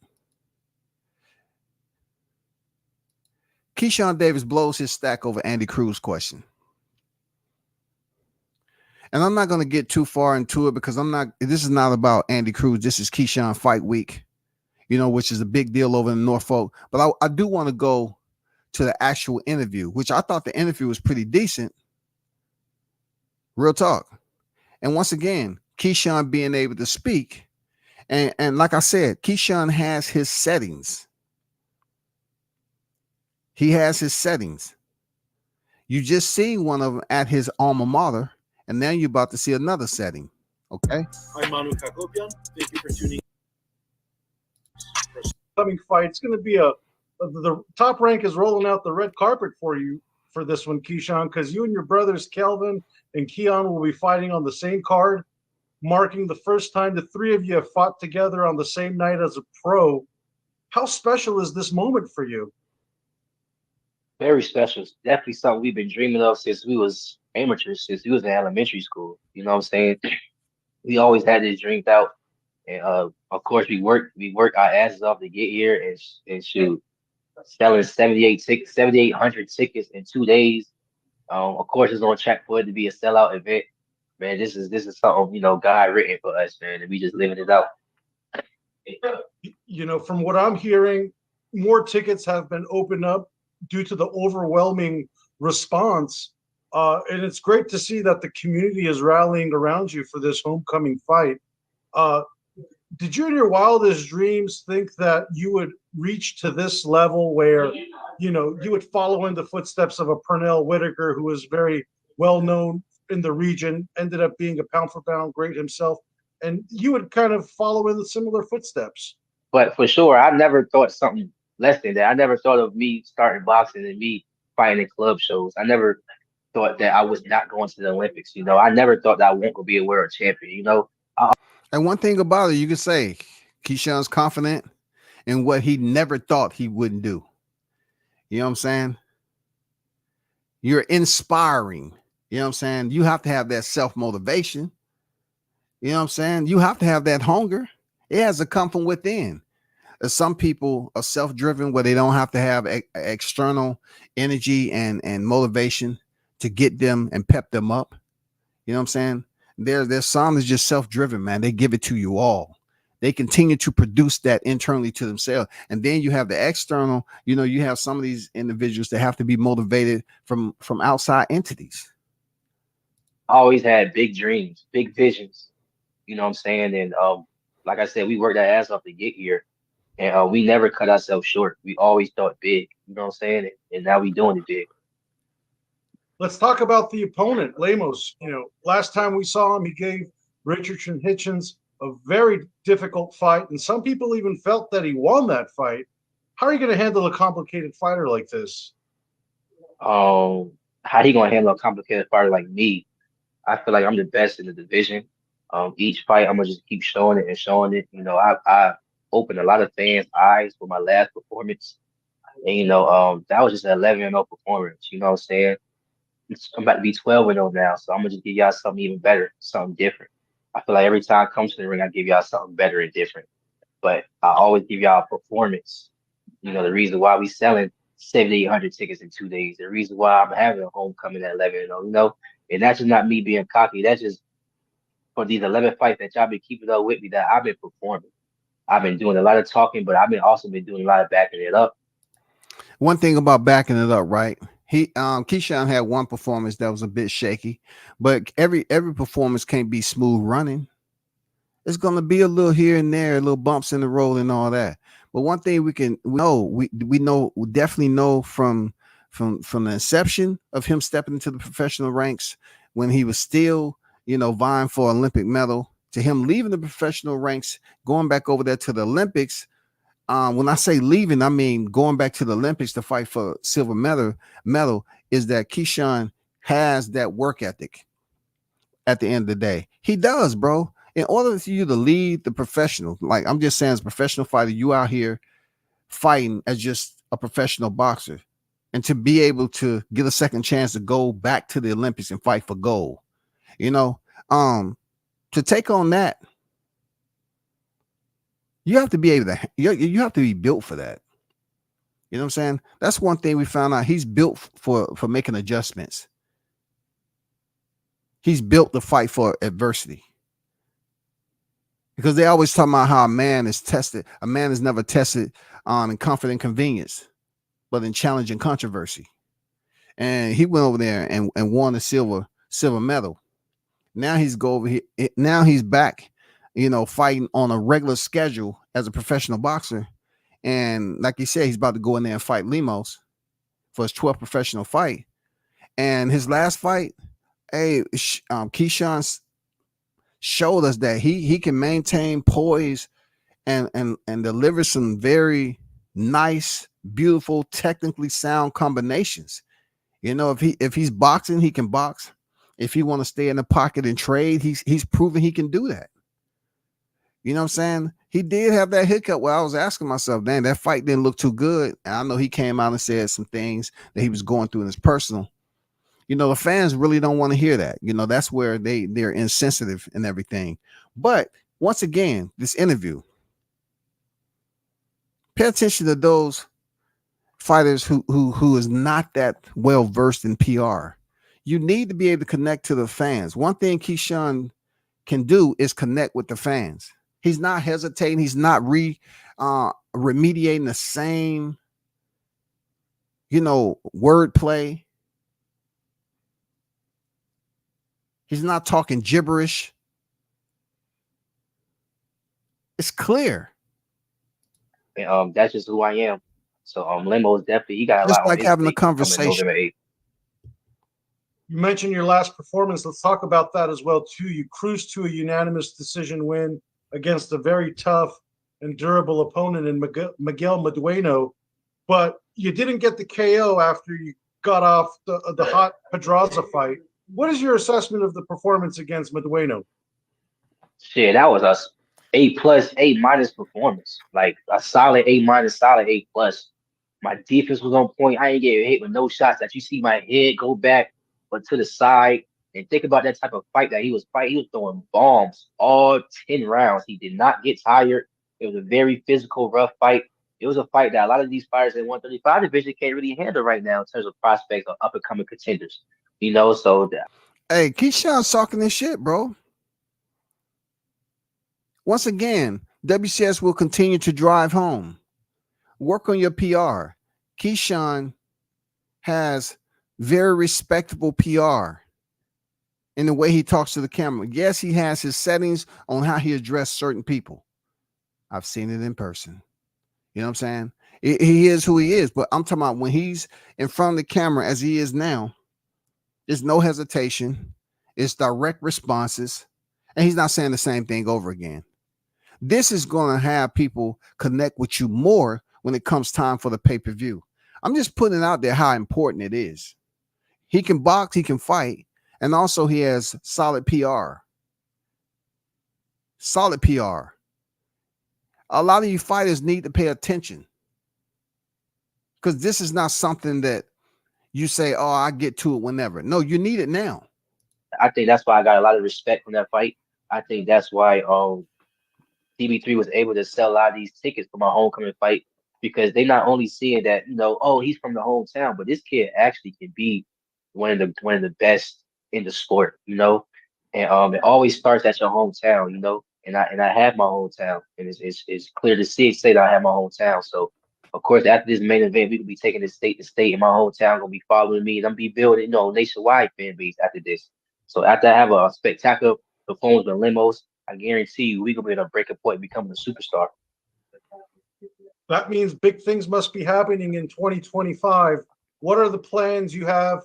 Keyshawn Davis blows his stack over Andy Cruz question. And I'm not going to get too far into it because this is not about Andy Cruz. This is Keyshawn Fight Week, you know, which is a big deal over in Norfolk. But I do want to go to the actual interview, which I thought the interview was pretty decent. Real talk. And once again, Keyshawn being able to speak. And like I said, Keyshawn has his settings. He has his settings. You just seen one of them at his alma mater. And now you're about to see another setting. Okay. I'm Manu Kakopian. Thank you for tuning in. Coming fight. It's going to be the Top Rank is rolling out the red carpet for you for this one, Keyshawn, because you and your brothers Kelvin and Keon will be fighting on the same card, marking the first time the three of you have fought together on the same night as a pro. How special is this moment for you? Very special. It's definitely something we've been dreaming of since we was amateurs, since we was in elementary school. You know what I'm saying? We always had this dreamed out. And of course we work our asses off to get here and shoot. Selling 7,800 tickets in 2 days. Of course, it's on track for it to be a sellout event. Man, this is something, God written for us, man, and we just living it out. From what I'm hearing, more tickets have been opened up due to the overwhelming response. And it's great to see that the community is rallying around you for this homecoming fight. Did you in your wildest dreams think that you would reach to this level where, you would follow in the footsteps of a Pernell Whitaker, who was very well known in the region, ended up being a pound for pound great himself, and you would kind of follow in the similar footsteps? But for sure, I never thought something less than that. I never thought of me starting boxing and me fighting in club shows. I never thought that I was not going to the Olympics. I never thought that I won't be a world champion. And one thing about it, you can say Keyshawn's confident in what he never thought he wouldn't do. You know what I'm saying? You're inspiring. You know what I'm saying? You have to have that self-motivation. You know what I'm saying? You have to have that hunger. It has to come from within. Some people are self-driven where they don't have to have external energy and motivation to get them and pep them up. You know what I'm saying? There's some that's just self-driven, man. They give it to you all. They continue to produce that internally to themselves. And then you have the external, you have some of these individuals that have to be motivated from outside entities. I always had big dreams, big visions. You know what I'm saying? And like I said, we worked our ass off to get here, and we never cut ourselves short. We always thought big. You know what I'm saying? And now we doing it big. Let's talk about the opponent, Lemos. Last time we saw him, he gave Richardson Hitchens a very difficult fight, and some people even felt that he won that fight. How are you going to handle a complicated fighter like this? How he gonna handle a complicated fighter like me? I feel like I'm the best in the division. Each fight, I'm gonna just keep showing it and showing it. I opened a lot of fans' eyes with my last performance, and that was just an 11-0 performance. You know what I'm saying? I'm about to be 12-0 now, so I'm gonna just give y'all something even better, something different. I feel like every time I come to the ring, I give y'all something better and different. But I always give y'all a performance. The reason why we selling 7,800 tickets in 2 days, the reason why I'm having a homecoming at 11-0, and that's just not me being cocky. That's just for these 11 fights that y'all been keeping up with me, that I've been performing. I've been doing a lot of talking, but I've been also been doing a lot of backing it up. One thing about backing it up, right? Keyshawn had one performance that was a bit shaky, but every performance can't be smooth running. It's gonna be a little here and there, little bumps in the road and all that. But one thing we definitely know from the inception of him stepping into the professional ranks when he was still, vying for Olympic medal, to him leaving the professional ranks, going back over there to the Olympics. When I say leaving, I mean going back to the Olympics to fight for silver medal, is that Keyshawn has that work ethic. At the end of the day, he does, bro. In order for you to lead the professional, like I'm just saying, as a professional fighter, you out here fighting as just a professional boxer, and to be able to get a second chance to go back to the Olympics and fight for gold, to take on that, you have to be able to, you have to be built for that. You know what I'm saying? That's one thing we found out. He's built for making adjustments. He's built to fight for adversity. Because they always talk about how a man is tested. A man is never tested in comfort and convenience, but in challenge and controversy. And he went over there and won the silver medal. Now now he's back, fighting on a regular schedule as a professional boxer. And like he said, he's about to go in there and fight Lemos for his 12th professional fight. And his last fight, Keyshawn showed us that he can maintain poise and deliver some very nice, beautiful, technically sound combinations. If he's boxing, he can box. If he want to stay in the pocket and trade, he's proven he can do that. You know what I'm saying? He did have that hiccup where I was asking myself, dang, that fight didn't look too good. And I know he came out and said some things that he was going through in his personal. The fans really don't want to hear that. That's where they're insensitive and everything. But once again, this interview, pay attention to those fighters who is not that well versed in PR. You need to be able to connect to the fans. One thing Keyshawn can do is connect with the fans. He's not hesitating. He's not remediating the same, wordplay. He's not talking gibberish. It's clear. And that's just who I am. So Limo is definitely, he got a Just lot on like his having a plate coming conversation. November 8th. You mentioned your last performance. Let's talk about that as well too. You cruised to a unanimous decision win against a very tough and durable opponent in Miguel Medueno, but you didn't get the KO after you got off the hot Pedraza fight. What is your assessment of the performance against Medueno? Shit, that was a A+, A- performance. Like a solid A-, solid A+. My defense was on point. I ain't getting hit with no shots. That you see my head go back, but to the side. And think about that type of fight that he was fighting. He was throwing bombs all 10 rounds. He did not get tired. It was a very physical, rough fight. It was a fight that a lot of these fighters in 135 division can't really handle right now in terms of prospects of up and coming contenders. So Hey, Keyshawn's talking this shit, bro. Once again, WCS will continue to drive home. Work on your PR. Keyshawn has very respectable PR in the way he talks to the camera. Yes, he has his settings on how he addresses certain people. I've seen it in person. You know what I'm saying? He is who he is, but I'm talking about when he's in front of the camera as he is now, there's no hesitation. It's direct responses, and he's not saying the same thing over again. This is going to have people connect with you more when it comes time for the pay-per-view. I'm just putting it out there how important it is. He can box, he can fight, and also he has solid PR. Solid PR. A lot of you fighters need to pay attention because this is not something that you say, oh, I get to it whenever. No, you need it now. I think that's why I got a lot of respect from that fight. I think that's why CB3 was able to sell a lot of these tickets for my homecoming fight because they not only seeing that, oh, he's from the hometown, but this kid actually can be one of the best in the sport, And it always starts at your hometown, And I have my hometown, and it's clear to say that I have my hometown. So of course, after this main event, we could be taking this state to state, and my hometown gonna be following me, and I'm be building, nationwide fan base after this. So after I have a spectacular performance with Limos, I guarantee you we gonna be able to break a point and becoming a superstar. That means big things must be happening in 2025. What are the plans you have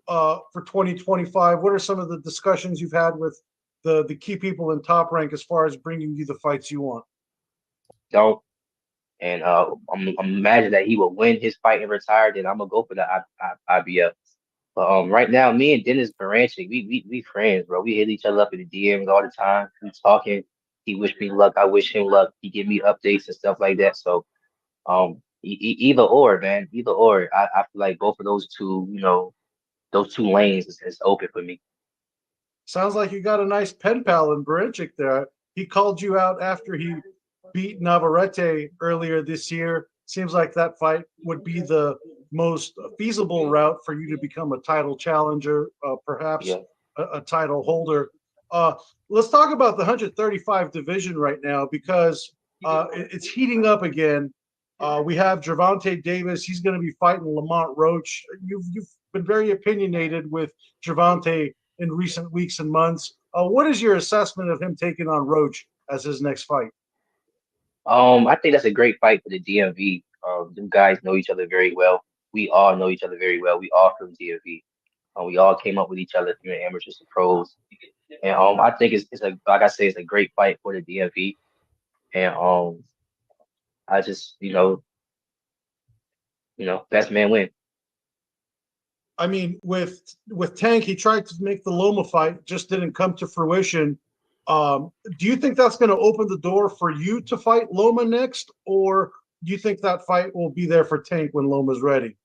for 2025? What are some of the discussions you've had with the key people in Top Rank as far as bringing you the fights you want? Don't. And I'm imagining that he will win his fight and retire. Then I'm gonna go for the IBF. But right now, me and Dennis Baranchik, we friends, bro. We hit each other up in the DMs all the time. We talking. He wish me luck. I wish him luck. He give me updates and stuff like that. So either or, man, either or. I feel like both of those two, those two lanes is open for me. Sounds like you got a nice pen pal in Baranchik there. He called you out after he beat Navarrete earlier this year. Seems like that fight would be the most feasible route for you to become a title challenger, perhaps Yeah. a title holder. Let's talk about the 135 division right now because it's heating up again. We have Gervonta Davis. He's going to be fighting Lamont Roach. You've been very opinionated with Gervonta in recent weeks and months. What is your assessment of him taking on Roach as his next fight? I think that's a great fight for the DMV. Them guys know each other very well. We all know each other very well. We all from DMV. We all came up with each other from the amateurs to pros. And I think it's a like I say, it's a great fight for the DMV. And I just best man win. I mean, with Tank, he tried to make the Loma fight, just didn't come to fruition. Do you think that's going to open the door for you to fight Loma next, or do you think that fight will be there for Tank when Loma's ready?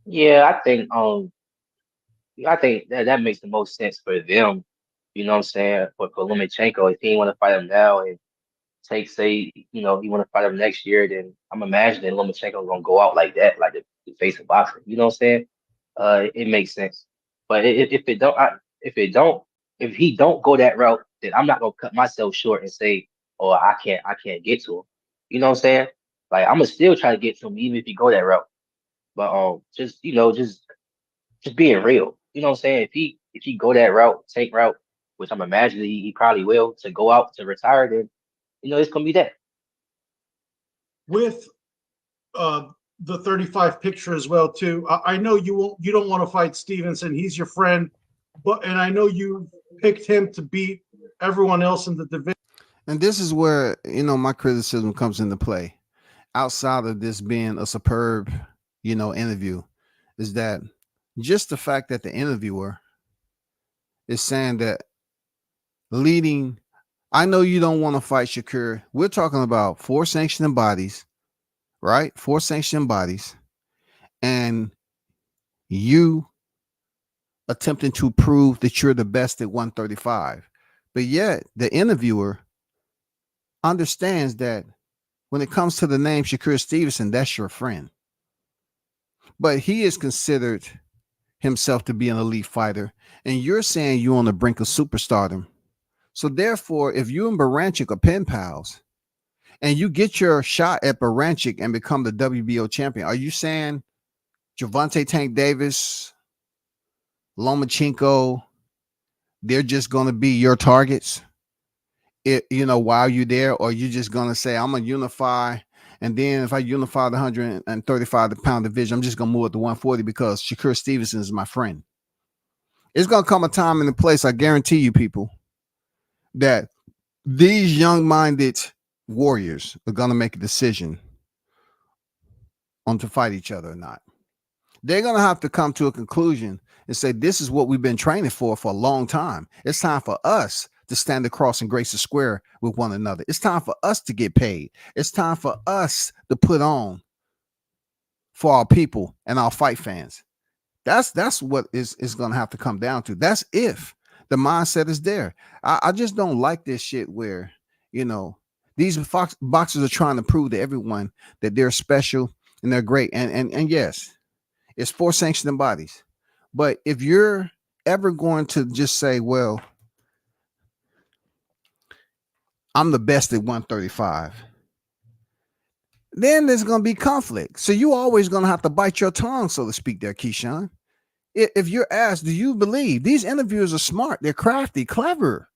Yeah, I think that makes the most sense for them. You know what I'm saying? For Lomachenko, if he want to fight him now and Tank say, he want to fight him next year, then I'm imagining Lomachenko gonna go out like that, like the face of boxing. You know what I'm saying? It makes sense. But if he don't go that route, then I'm not gonna cut myself short and say, oh, I can't get to him. You know what I'm saying? Like I'm gonna still try to get to him even if he go that route. But just just being real. You know what I'm saying? If he go that route, tank route, which I'm imagining he probably will to go out to retire, then it's gonna be that. With the 35 picture as well too. I know you don't want to fight Stevenson. He's your friend, and I know you picked him to beat everyone else in the division. And this is where, my criticism comes into play. Outside of this being a superb, interview, is that just the fact that the interviewer is saying that leading, I know you don't want to fight Shakur. We're talking about 4 sanctioning bodies, right? 4 sanctioning bodies. And you attempting to prove that you're the best at 135. But yet the interviewer understands that when it comes to the name Shakur Stevenson, that's your friend. But he is considered himself to be an elite fighter. And you're saying you're on the brink of superstardom. So therefore, if you and Baranchik are pen pals and you get your shot at Baranchik and become the WBO champion, are you saying Gervonta Tank Davis, Lomachenko, they're just going to be your targets, while you're there? Or you just going to say, I'm going to unify, and then if I unify the 135-pound division, I'm just going to move up to 140 because Shakur Stevenson is my friend? It's going to come a time and a place, I guarantee you people, that these young-minded warriors are going to make a decision on to fight each other or not. They're going to have to come to a conclusion and say, this is what we've been training for a long time. It's time for us to stand across and grace the square with one another. It's time for us to get paid. It's time for us to put on for our people and our fight fans. That's what is going to have to come down to. That's if the mindset is there. I just don't like this shit where, these boxers are trying to prove to everyone that they're special and they're great. And yes, it's 4 sanctioning bodies. But if you're ever going to just say, well, I'm the best at 135, then there's going to be conflict. So you always going to have to bite your tongue, so to speak, there, Keyshawn. If you're asked, do you believe? These interviewers are smart. They're crafty, clever.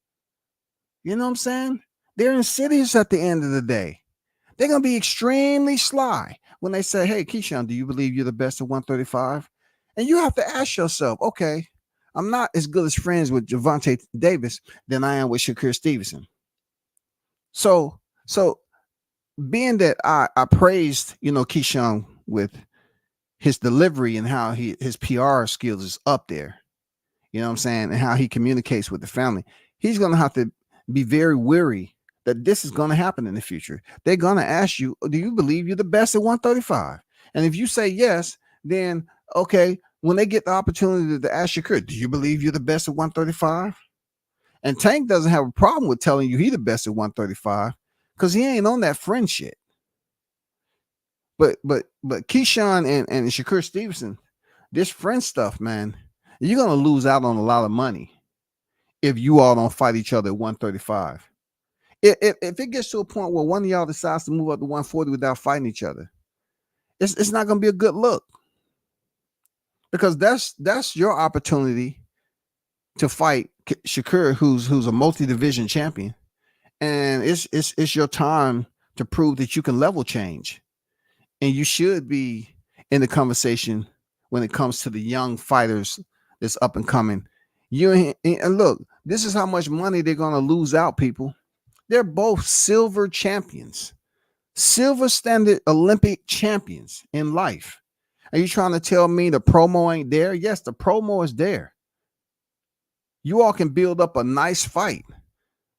You know what I'm saying? They're insidious at the end of the day. They're going to be extremely sly when they say, hey, Keyshawn, do you believe you're the best at 135? And you have to ask yourself, okay, I'm not as good as friends with Gervonta Davis than I am with Shakur Stevenson. So being that I praised, Keyshawn with his delivery and how his PR skills is up there, you know what I'm saying, and how he communicates with the family, he's going to have to be very wary that this is going to happen in the future. They're going to ask you, do you believe you're the best at 135? And if you say yes, then okay, when they get the opportunity to ask Shakur, do you believe you're the best at 135? And Tank doesn't have a problem with telling you he's the best at 135 because he ain't on that friend shit. But Keyshawn and Shakur Stevenson, this friend stuff, man, you're gonna lose out on a lot of money if you all don't fight each other at 135. If it gets to a point where one of y'all decides to move up to 140 without fighting each other, it's not gonna be a good look. Because that's your opportunity to fight Shakur, who's a multi-division champion, and it's your time to prove that you can level change, and you should be in the conversation when it comes to the young fighters that's up and coming. And look, this is how much money they're gonna lose out, people. They're both silver champions, silver standard Olympic champions in life. Are you trying to tell me the promo ain't there? Yes, the promo is there. You all can build up a nice fight,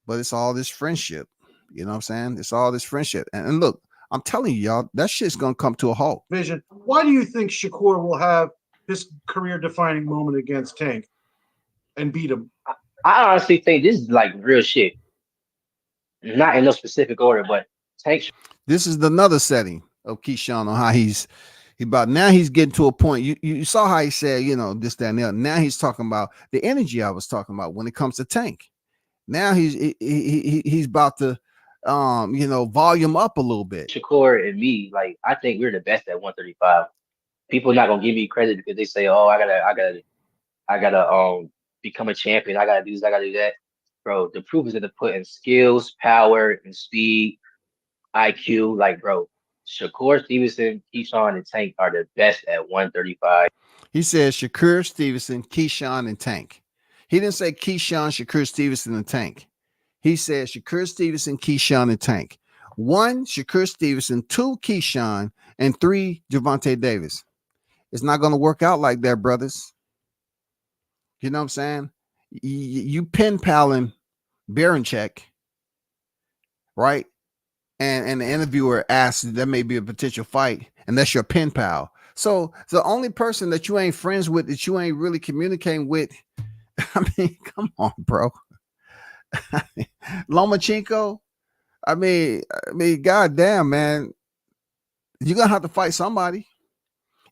but it's all this friendship. You know what I'm saying? It's all this friendship. And look, I'm telling you, y'all, that shit's going to come to a halt. Vision. Why do you think Shakur will have this career-defining moment against Tank and beat him? I honestly think this is like real shit. Not in no specific order, but Tank. This is another setting of Keyshawn on how he's He's getting to a point. You saw how he said, this, that, and the other. Now he's talking about the energy I was talking about when it comes to Tank. Now he's about to volume up a little bit. Shakur and me, like, I think we're the best at 135. People not gonna give me credit because they say, "Oh, I gotta become a champion. I gotta do this. I gotta do that." Bro, the proof is in the pudding. Skills, power, and speed, IQ. Like, bro, Shakur Stevenson, Keyshawn, and Tank are the best at 135. He says Shakur Stevenson, Keyshawn, and Tank. He didn't say Keyshawn, Shakur Stevenson, and Tank. He said Shakur Stevenson, Keyshawn, and Tank. 1, Shakur Stevenson, 2, Keyshawn, and 3, Gervonta Davis. It's not going to work out like that, brothers. You know what I'm saying? You pen paling Baranchek, right? And the interviewer asked, that may be a potential fight, and that's your pen pal. So the only person that you ain't friends with, that you ain't really communicating with, I mean, come on, bro. Lomachenko, I mean, goddamn, man, you're gonna have to fight somebody.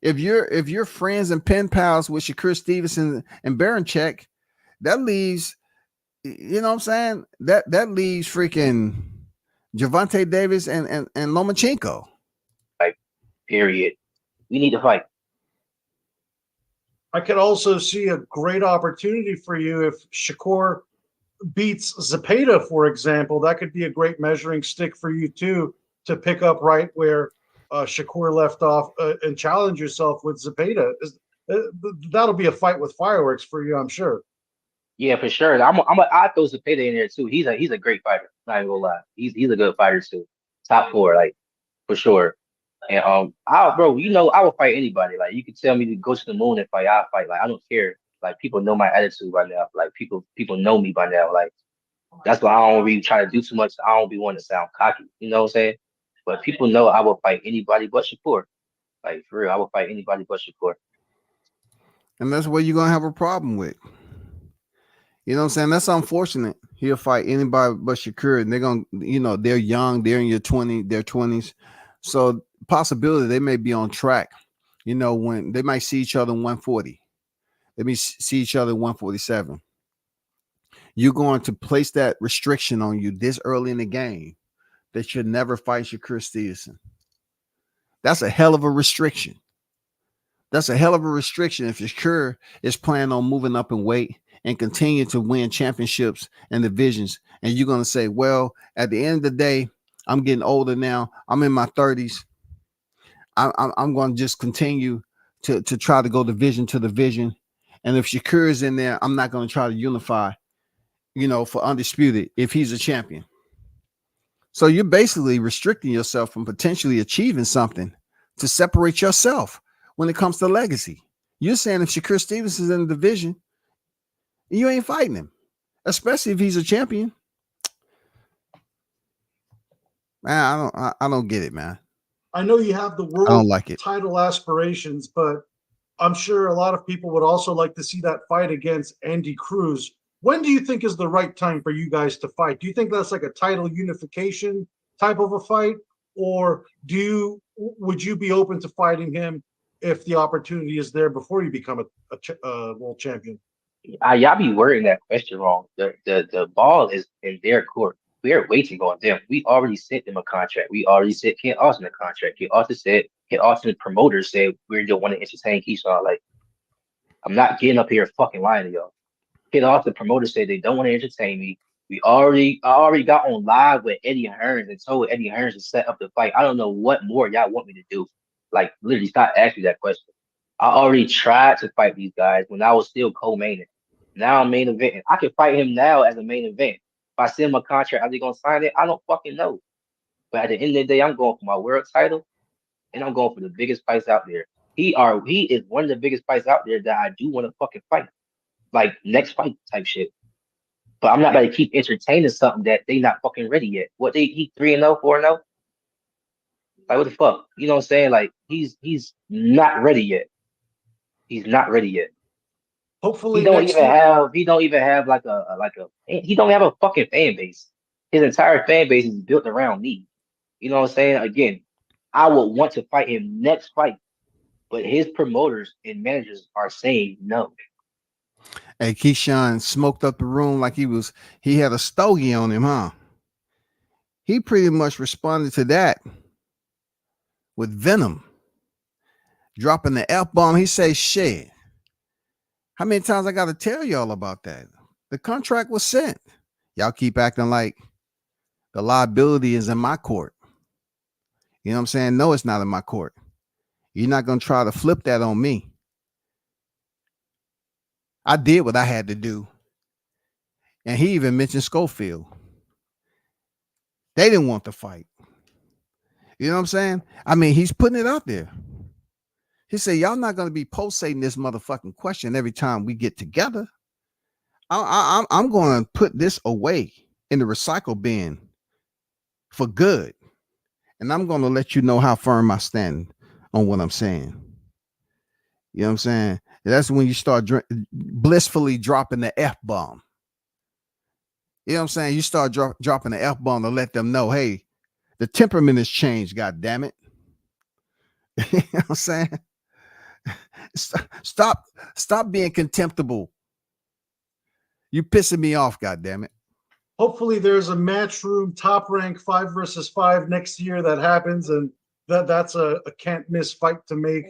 If you're friends and pen pals with Shakur Stevenson and Baranchek, that leaves, you know what I'm saying? That leaves freaking Gervonta Davis and Lomachenko. Like, period. We need to fight. I could also see a great opportunity for you if Shakur beats Zepeda, for example. That could be a great measuring stick for you too, to pick up right where Shakur left off and challenge yourself with Zepeda. That'll be a fight with fireworks for you, I'm sure. Yeah, for sure. I throw Zepeda in there too. He's a great fighter. Not even gonna lie. He's a good fighter too. Top 4, like, for sure. And I will fight anybody. Like, you could tell me to go to the moon and fight, I'll fight. Like, I don't care. Like, people know my attitude by now. Like, people know me by now. Like, that's why I don't really try to do too much. I don't be wanting to sound cocky. You know what I'm saying? But people know I will fight anybody but Shakur. Like, for real, I will fight anybody but Shakur. And that's what you're gonna have a problem with. You know what I'm saying? That's unfortunate. He'll fight anybody but Shakur, and they're gonna, they're young, they're in their 20s. So possibility they may be on track, when they might see each other in 140. They may see each other in 147. You're going to place that restriction on you this early in the game that you'll never fight Shakur Stevenson. That's a hell of a restriction. That's a hell of a restriction if Shakur is planning on moving up in weight and continue to win championships and divisions. And you're going to say, well, at the end of the day, I'm getting older now. I'm in my 30s. I'm going to just continue to try to go division to division. And if Shakur is in there, I'm not going to try to unify, for undisputed if he's a champion. So you're basically restricting yourself from potentially achieving something to separate yourself when it comes to legacy. You're saying if Shakur Stevenson is in the division, you ain't fighting him, especially if he's a champion. Man, I don't get it, man. I know you have the I don't world like it. title aspirations, but I'm sure a lot of people would also like to see that fight against Andy Cruz. When do you think is the right time for you guys to fight? Do you think that's like a title unification type of a fight, or would you be open to fighting him if the opportunity is there before you become a world champion? Y'all be wording that question wrong. The ball is in their court. We are waiting on them. We already sent them a contract. We already sent Kent Austin a contract. Kent Austin promoters said we don't want to entertain Keyshawn. Like, I'm not getting up here fucking lying to y'all. Kent Austin promoters said they don't want to entertain me. I already got on live with Eddie Hearns and told Eddie Hearns to set up the fight. I don't know what more y'all want me to do. Like, literally, stop asking that question. I already tried to fight these guys when I was still co-maining. Now I'm main eventing. I can fight him now as a main event. If I send him a contract, are they gonna sign it? I don't fucking know. But at the end of the day, I'm going for my world title, and I'm going for the biggest fights out there. He is one of the biggest fights out there that I do want to fucking fight, like next fight type shit. But I'm not gonna keep entertaining something that they not fucking ready yet. What he 3-0, 4-0? Like, what the fuck? You know what I'm saying? Like, he's not ready yet. He's not ready yet. Hopefully he don't even have he don't have a fucking fan base. His entire fan base is built around me. You know what I'm saying? Again, I would want to fight him next fight. but his promoters and managers are saying no. Hey, Keyshawn smoked up the room like he had a stogie on him, huh? He pretty much responded to that with venom, dropping the F-bomb. He says, shit. How many times I got to tell y'all about that? The contract was sent. Y'all keep acting like the liability is in my court. You know what I'm saying? No, it's not in my court. You're not going to try to flip that on me. I did what I had to do. And he even mentioned Schofield. They didn't want the fight. You know what I'm saying? I mean, he's putting it out there. He said, y'all not going to be pulsating this motherfucking question every time we get together. I'm going to put this away in the recycle bin for good. And I'm going to let you know how firm I stand on what I'm saying. You know what I'm saying? That's when you start blissfully dropping the F-bomb. You know what I'm saying? You start dropping the F-bomb to let them know, hey, the temperament has changed, God damn it. You know what I'm saying? Stop being contemptible. You pissing me off, God damn it. Hopefully there's a Matchroom Top Rank 5 versus 5 next year that happens, and that's a can't miss fight to make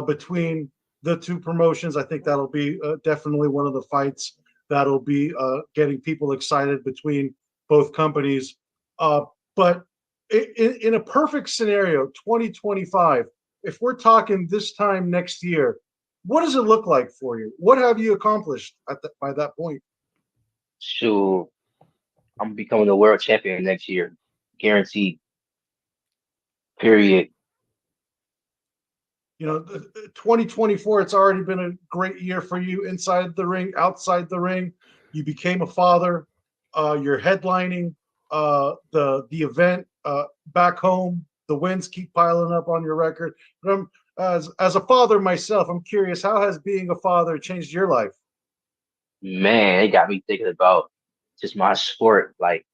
between the two promotions. I think that'll be definitely one of the fights that'll be getting people excited between both companies. But in a perfect scenario, 2025, if we're talking this time next year, what does it look like for you? What have you accomplished by that point? Sure, I'm becoming a world champion next year, guaranteed. Period. You know, 2024, it's already been a great year for you inside the ring, outside the ring. You became a father. You're headlining the event back home. The wins keep piling up on your record. But as a father myself, I'm curious, how has being a father changed your life? Man, it got me thinking about just my sport. Like,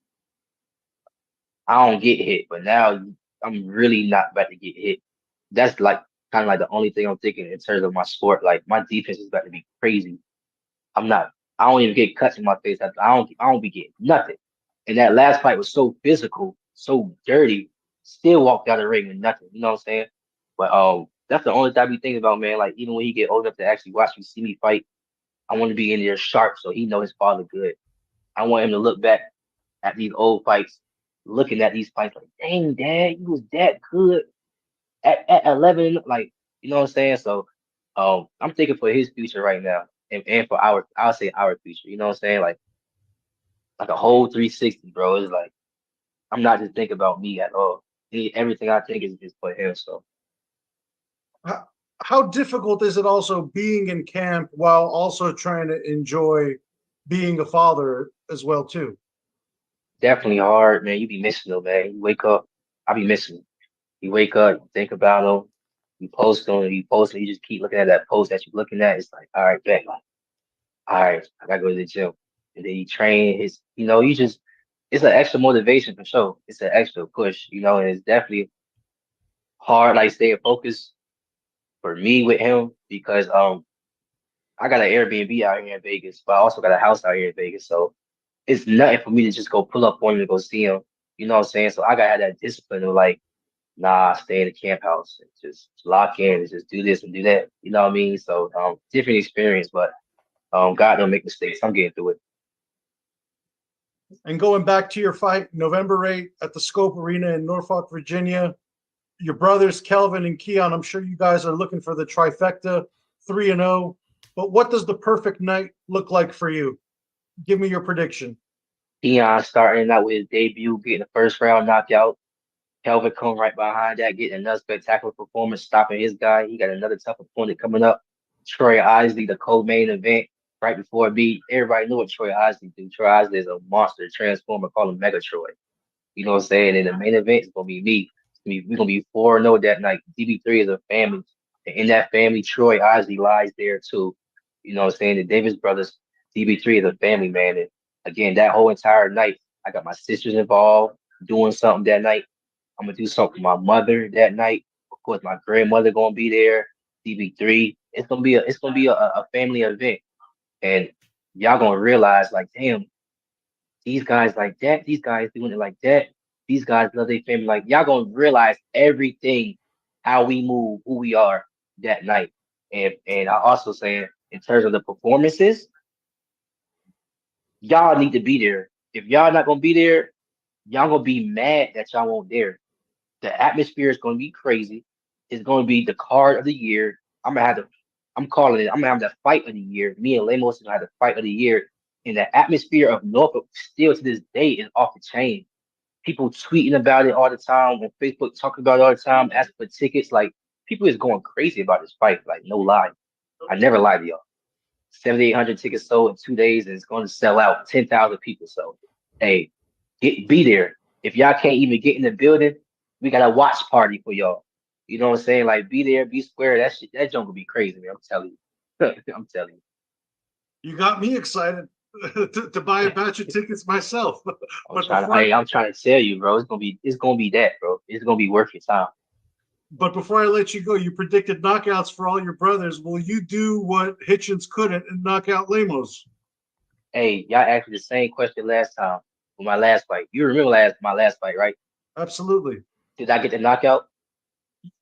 I don't get hit, but now I'm really not about to get hit. That's like kind of like the only thing I'm thinking in terms of my sport. Like, my defense is about to be crazy. I'm not. I don't even get cuts in my face. I don't be getting nothing. And that last fight was so physical, so dirty. Still walked out of the ring with nothing. You know what I'm saying? But that's the only thing I be thinking about, man. Like, even when he get old enough to actually watch me, see me fight, I want to be in there sharp so he know his father good. I want him to look back at these old fights, looking at these fights like, dang, dad, you was that good at 11. Like, you know what I'm saying? So, I'm thinking for his future right now, and for I'll say our future. You know what I'm saying? Like a whole 360, bro. It's like I'm not just thinking about me at all. Everything I think is for him. So How difficult is it also being in camp while also trying to enjoy being a father as well too? definitely hard, man. You be missing them, man. You wake up, I be missing them. You wake up, you think about them, you post them, you just keep looking at that post that you're looking at. It's like, all right, bet. All right, I gotta go to the gym. And then you train you just it's an extra motivation for sure. It's an extra push, and it's definitely hard, like staying focused for me with him because I got an Airbnb out here in Vegas, but I also got a house out here in Vegas. So it's nothing for me to just go pull up on him to go see him. You know what I'm saying? So I gotta have that discipline of like, nah, stay in the camp house and just lock in and just do this and do that. You know what I mean? So different experience, but God don't make mistakes. I'm getting through it. And going back to your fight, November 8th at the Scope Arena in Norfolk, Virginia, your brothers, Kelvin and Keon, I'm sure you guys are looking for the trifecta, 3-0. But what does the perfect night look like for you? Give me your prediction. Keon starting out with his debut, getting the first round knockout. Kelvin come right behind that, getting another spectacular performance, stopping his guy. He got another tough opponent coming up. Troy Isley, the co-main event, right before it beat. Everybody knew what Troy Isley do. Troy Isley is a monster, transformer, call him Mega Troy. You know what I'm saying? And the main event is gonna be me. We're gonna be 4-0 that night. DB3 is a family. And in that family, Troy Isley lies there too. You know what I'm saying? The Davis brothers, DB3 is a family man. And again, that whole entire night, I got my sisters involved doing something that night. I'm gonna do something for my mother that night. Of course, my grandmother gonna be there. CB3. It's gonna be a family event, and y'all gonna realize like, damn, these guys like that, these guys doing it like that, these guys love their family. Like y'all gonna realize everything, how we move, who we are that night. And I also saying in terms of the performances, y'all need to be there. If y'all not gonna be there, y'all gonna be mad that y'all won't there. The atmosphere is gonna be crazy. It's gonna be the card of the year. I'm gonna have to. I'm calling it. I'm gonna have the fight of the year. Me and Lemos are gonna have the fight of the year. And the atmosphere of Norfolk still to this day is off the chain. People tweeting about it all the time on Facebook, talking about it all the time, asking for tickets. Like people is going crazy about this fight. Like no lie, I never lie to y'all. 7,800 tickets sold in 2 days, and it's going to sell out 10,000 people. So, hey, be there. If y'all can't even get in the building, we got a watch party for y'all. You know what I'm saying? Like, be there, be square. That shit, that junk will be crazy, man. I'm telling you. I'm telling you. You got me excited to buy a batch of tickets myself. I'm trying to tell you, bro. It's gonna be that, bro. It's gonna be worth your time. But before I let you go, you predicted knockouts for all your brothers. Will you do what Hitchens couldn't and knock out Lemos? Hey, y'all asked me the same question last time with my last fight. You remember my last fight, right? Absolutely. Did I get the knockout?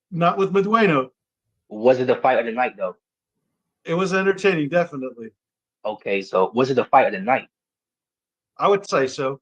Not with Medueno. Was it the fight of the night though? It was entertaining, definitely. Okay, so was it the fight of the night? I would say so.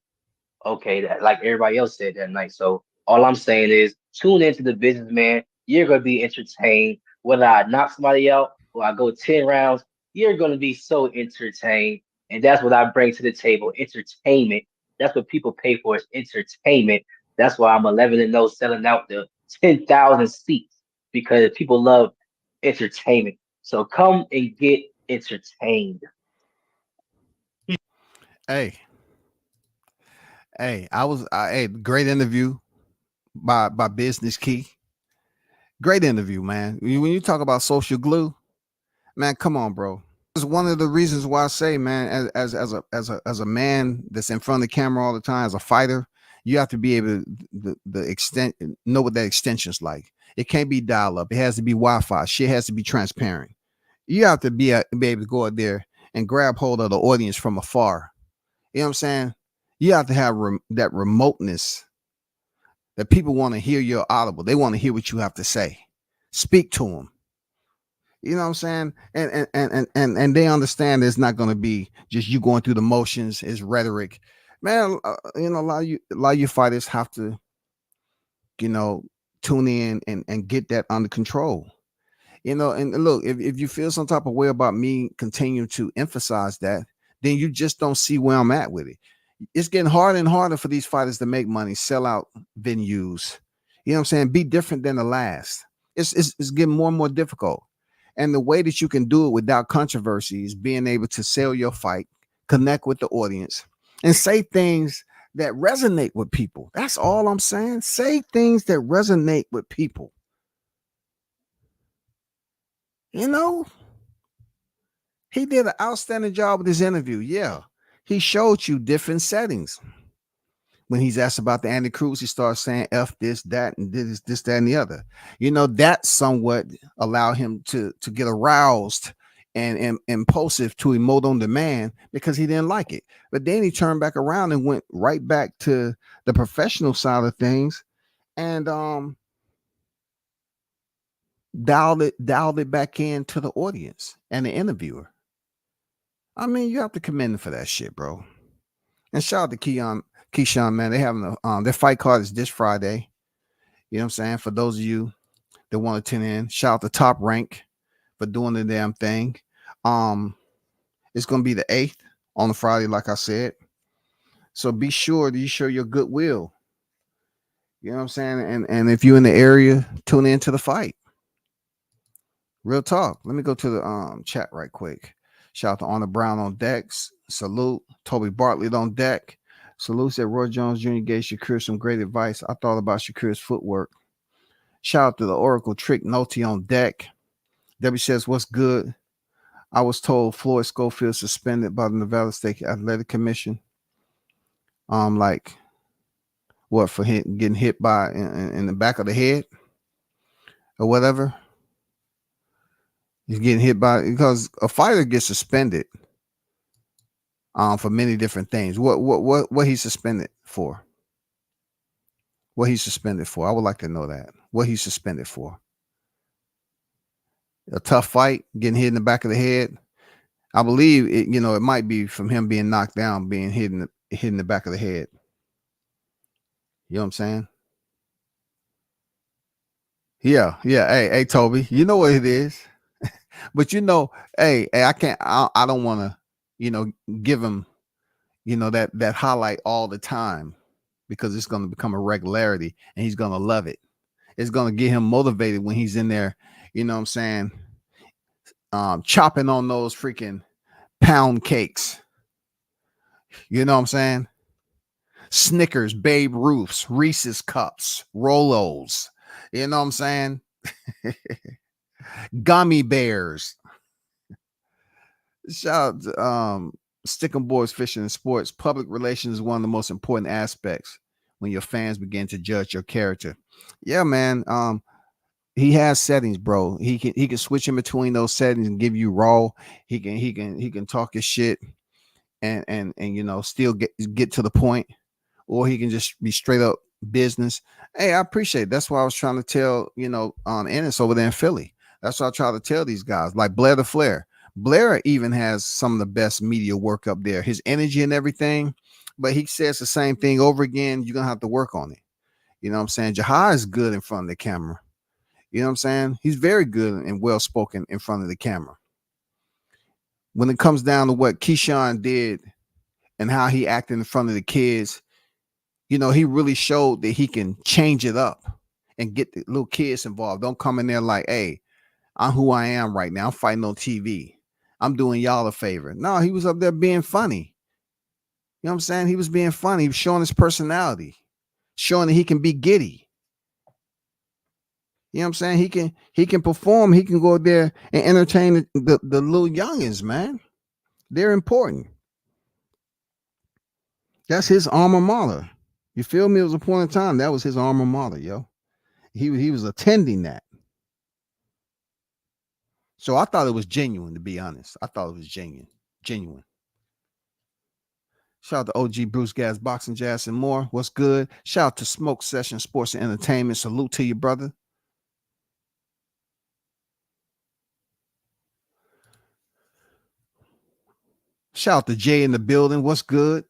Okay, that like everybody else said that night. So all I'm saying is tune into the businessman. You're gonna be entertained. Whether I knock somebody out or I go 10 rounds, you're gonna be so entertained. And that's what I bring to the table. Entertainment. That's what people pay for is entertainment. That's why I'm 11-0 selling out the 10,000 seats because people love entertainment. So come and get entertained. Hey, hey, great interview by Business Key. Great interview, man. When you talk about social glue, man, come on, bro. It's one of the reasons why I say, man, as a man that's in front of the camera all the time, as a fighter, you have to be able to the extent know what that extension's like. It can't be dial up. It has to be Wi-Fi. Shit has to be transparent. You have to be able to go out there and grab hold of the audience from afar. You know what I'm saying? You have to have that remoteness that people want to hear your audible. They want to hear what you have to say. Speak to them. You know what I'm saying? And they understand it's not going to be just you going through the motions. It's rhetoric, man. You know, a lot of you fighters have to, you know, tune in and get that under control. You know, and look, if you feel some type of way about me continuing to emphasize that, then you just don't see where I'm at with it. It's getting harder and harder for these fighters to make money, sell out venues. You know what I'm saying? Be different than the last. It's getting more and more difficult. And the way that you can do it without controversy is being able to sell your fight, connect with the audience, and say things that resonate with people. That's all I'm saying. Say things that resonate with people. You know, he did an outstanding job with his interview. Yeah, he showed you different settings. When he's asked about the Andy Cruz, he starts saying F this, that, and this, that, and the other. You know, that somewhat allowed him to get aroused and impulsive to emote on demand because he didn't like it. But then he turned back around and went right back to the professional side of things and dialed it back into the audience and the interviewer. I mean, you have to commend him for that shit, bro. And shout out to Keyshawn, man. They having their fight card is this Friday. You know what I'm saying? For those of you that want to tune in, shout out to Top Rank for doing the damn thing. It's gonna be the 8th on the Friday, like I said. So be sure that you show your goodwill. You know what I'm saying? And if you're in the area, tune in to the fight. Real talk. Let me go to the chat right quick. Shout out to Arnold Brown on decks. Salute. Toby Bartlett on deck. Salute said Roy Jones Jr. gave Shakur some great advice. I thought about Shakur's footwork. Shout out to the Oracle Trick Noti on deck. Debbie says, what's good? I was told Floyd Schofield suspended by the Nevada State Athletic Commission. Like what, for getting hit by in the back of the head or whatever. He's getting hit by because a fighter gets suspended for many different things. What he's suspended for? What he's suspended for? I would like to know that. What he's suspended for? A tough fight, getting hit in the back of the head. I believe it. You know, it might be from him being knocked down, being hit in the back of the head. You know what I'm saying? Yeah. Hey, Toby, you know what it is. But you know, hey, I don't want to, give him, that highlight all the time because it's going to become a regularity and he's going to love it. It's going to get him motivated when he's in there, you know what I'm saying? Chopping on those freaking pound cakes. You know what I'm saying? Snickers, Babe Ruths, Reese's Cups, Rolos. You know what I'm saying? Gummy bears. Shout out to Stickum Boys Fishing and Sports. Public relations is one of the most important aspects when your fans begin to judge your character. Yeah, man. He has settings, bro. He can switch in between those settings and give you raw. He can talk his shit and still get to the point, or he can just be straight up business. Hey, I appreciate it. That's why I was trying to tell Ennis over there in Philly. That's what I try to tell these guys, like Blair the Flair. Blair even has some of the best media work up there, his energy and everything, but he says the same thing over again. You're gonna have to work on it. You know what I'm saying? Jahai is good in front of the camera. You know what I'm saying? He's very good and well spoken in front of the camera. When it comes down to what Keyshawn did and how he acted in front of the kids, he really showed that he can change it up and get the little kids involved. Don't come in there like, hey, I'm who I am right now. I'm fighting on TV. I'm doing y'all a favor. No, he was up there being funny. You know what I'm saying? He was being funny. He was showing his personality, showing that he can be giddy. You know what I'm saying? He can perform. He can go there and entertain the little youngins, man. They're important. That's his alma mater. You feel me? It was a point in time. That was his alma mater, yo. He was attending that. So I thought it was genuine, to be honest. I thought it was genuine. Shout out to OG Bruce Gas, Boxing, Jazz, and more. What's good? Shout out to Smoke Session Sports and Entertainment. Salute to you, brother. Shout out to Jay in the building. What's good?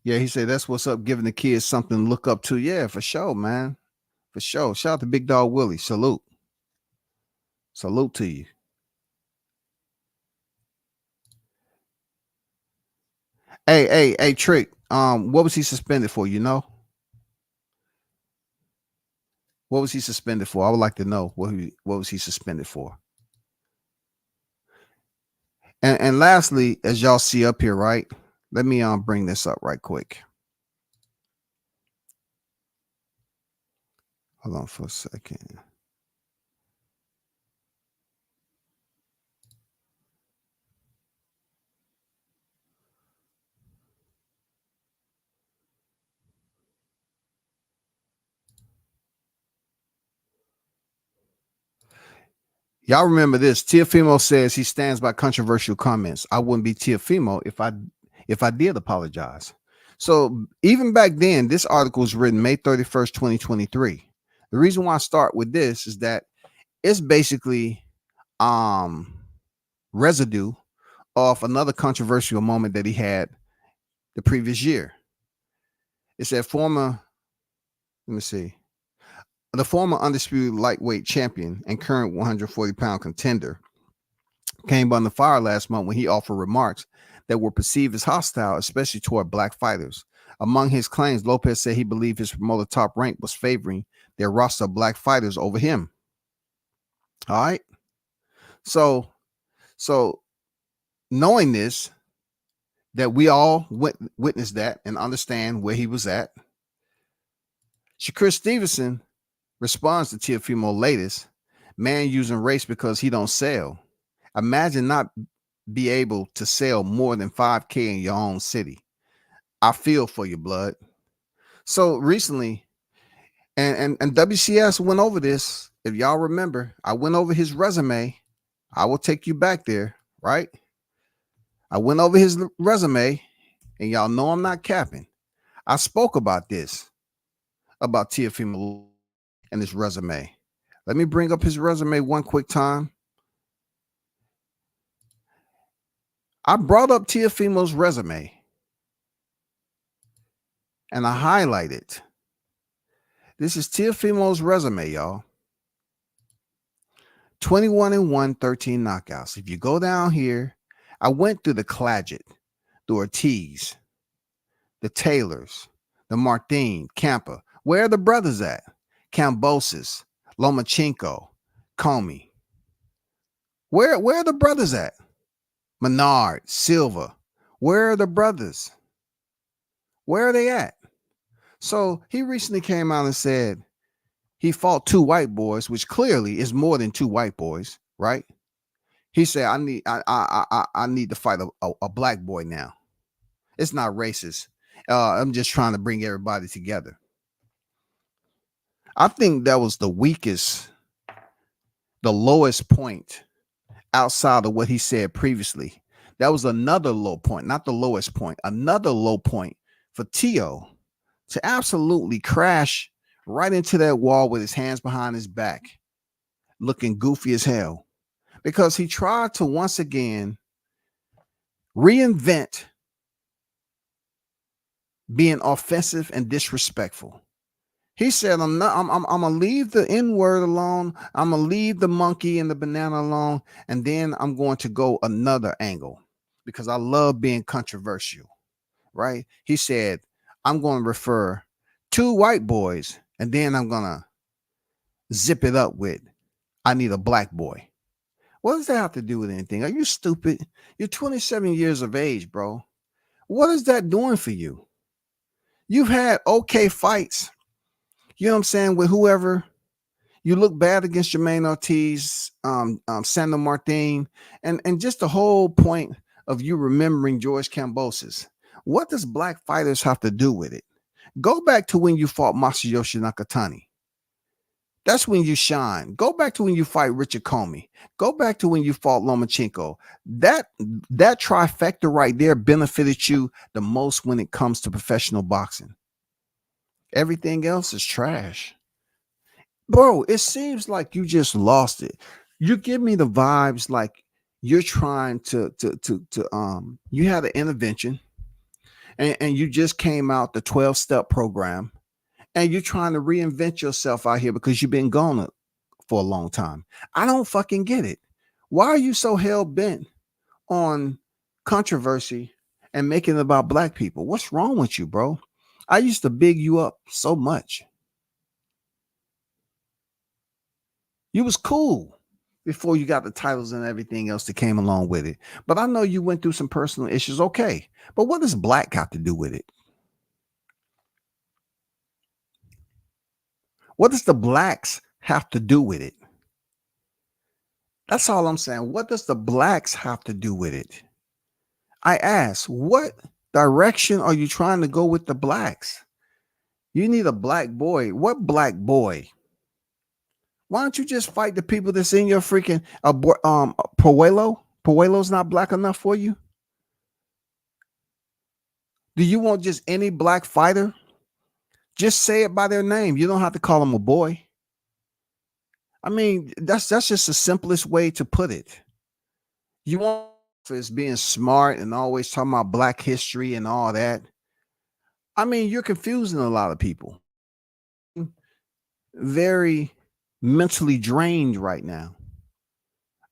Yeah, he said that's what's up, giving the kids something to look up to. Yeah, for sure, man. For sure. Shout out to Big Dog Willie. Salute. Salute to you. Hey, Trick. What was he suspended for? You know? What was he suspended for? I would like to know what was he suspended for. And lastly, as y'all see up here, right? Let me bring this up right quick. Hold on for a second. Y'all remember this. Teofimo says he stands by controversial comments. I wouldn't be Teofimo if I did apologize. So even back then, this article was written May 31st, 2023. The reason why I start with this is that it's basically residue of another controversial moment that he had the previous year. It said the former undisputed lightweight champion and current 140-pound contender came under fire last month when he offered remarks that were perceived as hostile, especially toward black fighters. Among his claims, Lopez said he believed his promoter Top Rank was favoring their roster of black fighters over him. All right. So knowing this, that we all witnessed that and understand where he was at, Shakur Stevenson responds to Teofimo latest, man using race because he don't sell. Imagine not be able to sell more than 5K in your own city. I feel for you, blood. So recently, And WCS went over this. If y'all remember, I went over his resume. I will take you back there, right? I went over his resume, and y'all know I'm not capping. I spoke about this, about Teofimo and his resume. Let me bring up his resume one quick time. I brought up Teofimo's resume, and I highlighted. This is Teofimo's resume, y'all. 21-1, 13 knockouts. If you go down here, I went through the Claggett, the Ortiz, the Taylors, the Martin, Campa. Where are the brothers at? Kambosos, Lomachenko, Comey. Where are the brothers at? Menard, Silva. Where are the brothers? Where are they at? So he recently came out and said he fought 2 white boys, which clearly is more than 2 white boys, right? He said, I need to fight a black boy now. It's not racist. I'm just trying to bring everybody together. I think that was the weakest, the lowest point outside of what he said previously. That was another low point, not the lowest point, another low point for Teo to absolutely crash right into that wall with his hands behind his back, looking goofy as hell, because he tried to once again reinvent being offensive and disrespectful. He said, I'm gonna leave the N-word alone. I'm gonna leave the monkey and the banana alone, and then I'm going to go another angle because I love being controversial, right? He said, I'm going to refer 2 white boys, and then I'm gonna zip it up with, I need a black boy. What does that have to do with anything? Are you stupid? You're 27 years of age, bro. What is that doing for you? You've had okay fights, you know what I'm saying, with whoever. You look bad against Jermaine Ortiz, Sandor Martin, and just the whole point of you remembering George Kambosos. What does black fighters have to do with it? Go back to when you fought Masayoshi Nakatani. That's when you shine. Go back to when you fight Richard Comey. Go back to when you fought Lomachenko. That trifecta right there benefited you the most when it comes to professional boxing. Everything else is trash. Bro, it seems like you just lost it. You give me the vibes like you're trying to you had an intervention and you just came out the 12-step program. And you're trying to reinvent yourself out here because you've been gone for a long time. I don't fucking get it. Why are you so hell-bent on controversy and making it about black people? What's wrong with you, bro? I used to big you up so much. You was cool before you got the titles and everything else that came along with it. But I know you went through some personal issues. Okay. But what does black got to do with it? What does the blacks have to do with it? That's all I'm saying. What does the blacks have to do with it? I ask, what direction are you trying to go with the blacks? You need a black boy. What black boy? Why don't you just fight the people that's in your freaking Puello? Puello's not black enough for you? Do you want just any black fighter? Just say it by their name. You don't have to call them a boy. I mean, that's just the simplest way to put it. You want is being smart and always talking about black history and all that. I mean, you're confusing a lot of people. Very mentally drained right now.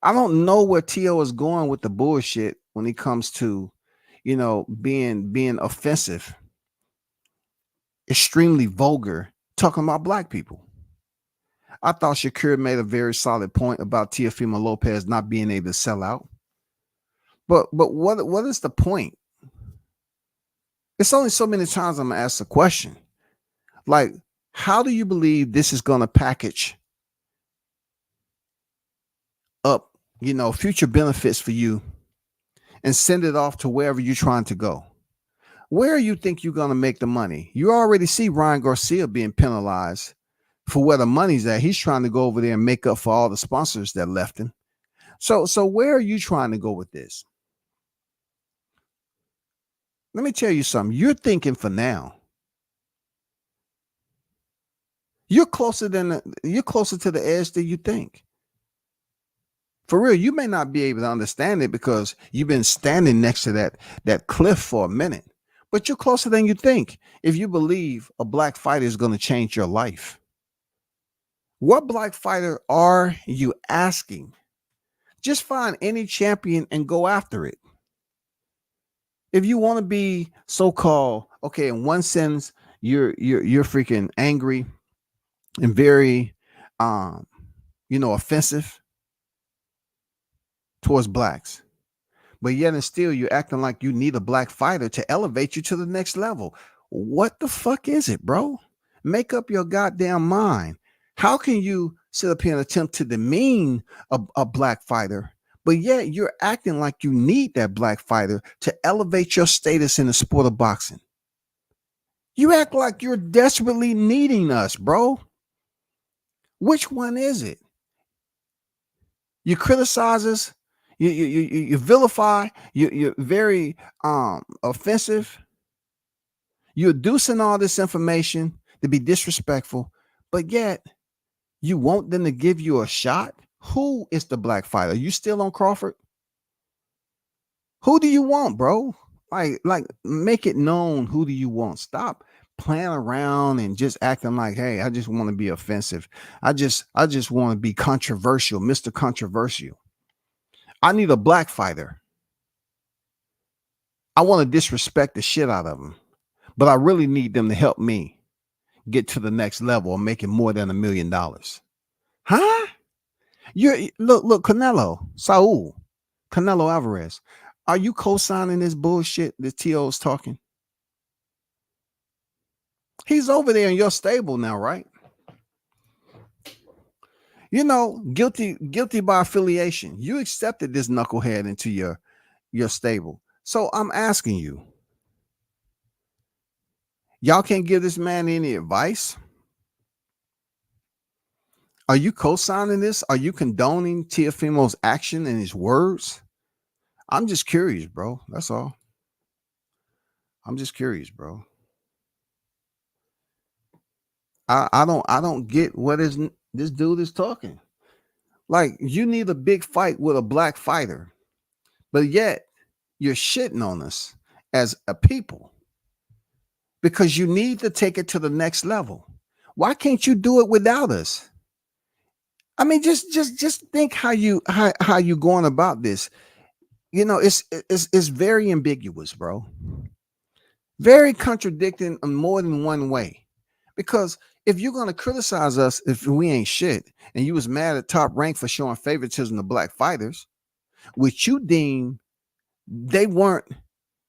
I don't know where Teo is going with the bullshit when it comes to, you know, being offensive, extremely vulgar, talking about black people. I thought Shakur made a very solid point about Teofimo Lopez not being able to sell out. But what is the point? It's only so many times I'm gonna ask the question. Like, how do you believe this is gonna package up, you know, future benefits for you and send it off to wherever you're trying to go? Where you think you're gonna make the money? You already see Ryan Garcia being penalized for where the money's at. He's trying to go over there and make up for all the sponsors that left him. So where are you trying to go with this? Let me tell you something. You're thinking for now. You're closer to the edge than you think. For real, you may not be able to understand it because you've been standing next to that cliff for a minute, but you're closer than you think if you believe a black fighter is going to change your life. What black fighter are you asking? Just find any champion and go after it. If you want to be so-called, okay, in one sense, you're freaking angry and very offensive towards blacks, but yet and still you're acting like you need a black fighter to elevate you to the next level. What the fuck is it, bro? Make up your goddamn mind. How can you sit up here and attempt to demean a black fighter, but yet you're acting like you need that black fighter to elevate your status in the sport of boxing? You act like you're desperately needing us, bro. Which one is it? You criticize us, you vilify, you're very offensive. You're adducing all this information to be disrespectful, but yet you want them to give you a shot. Who is the black fighter? Are you still on Crawford? Who do you want, bro? Like make it known. Who do you want? Stop playing around and just acting like, hey, I just want to be offensive. I just want to be controversial, Mr. Controversial. I need a black fighter. I want to disrespect the shit out of them, but I really need them to help me get to the next level of making more than $1 million. Huh? Look, Canelo Alvarez. Are you co-signing this bullshit that T.O.'s talking? He's over there in your stable now, right? Guilty by affiliation. You accepted this knucklehead into your stable. So I'm asking you, y'all can't give this man any advice? Are you co-signing this? Are you condoning Teofimo's action and his words? I'm just curious, bro. That's all. I'm just curious, bro. I don't get what is this dude is talking. Like, you need a big fight with a black fighter, but yet you're shitting on us as a people because you need to take it to the next level. Why can't you do it without us? I mean, just think how you going about this. It's very ambiguous, bro. Very contradicting in more than one way. Because if you're gonna criticize us if we ain't shit, and you was mad at Top Rank for showing favoritism to black fighters, which you deem they weren't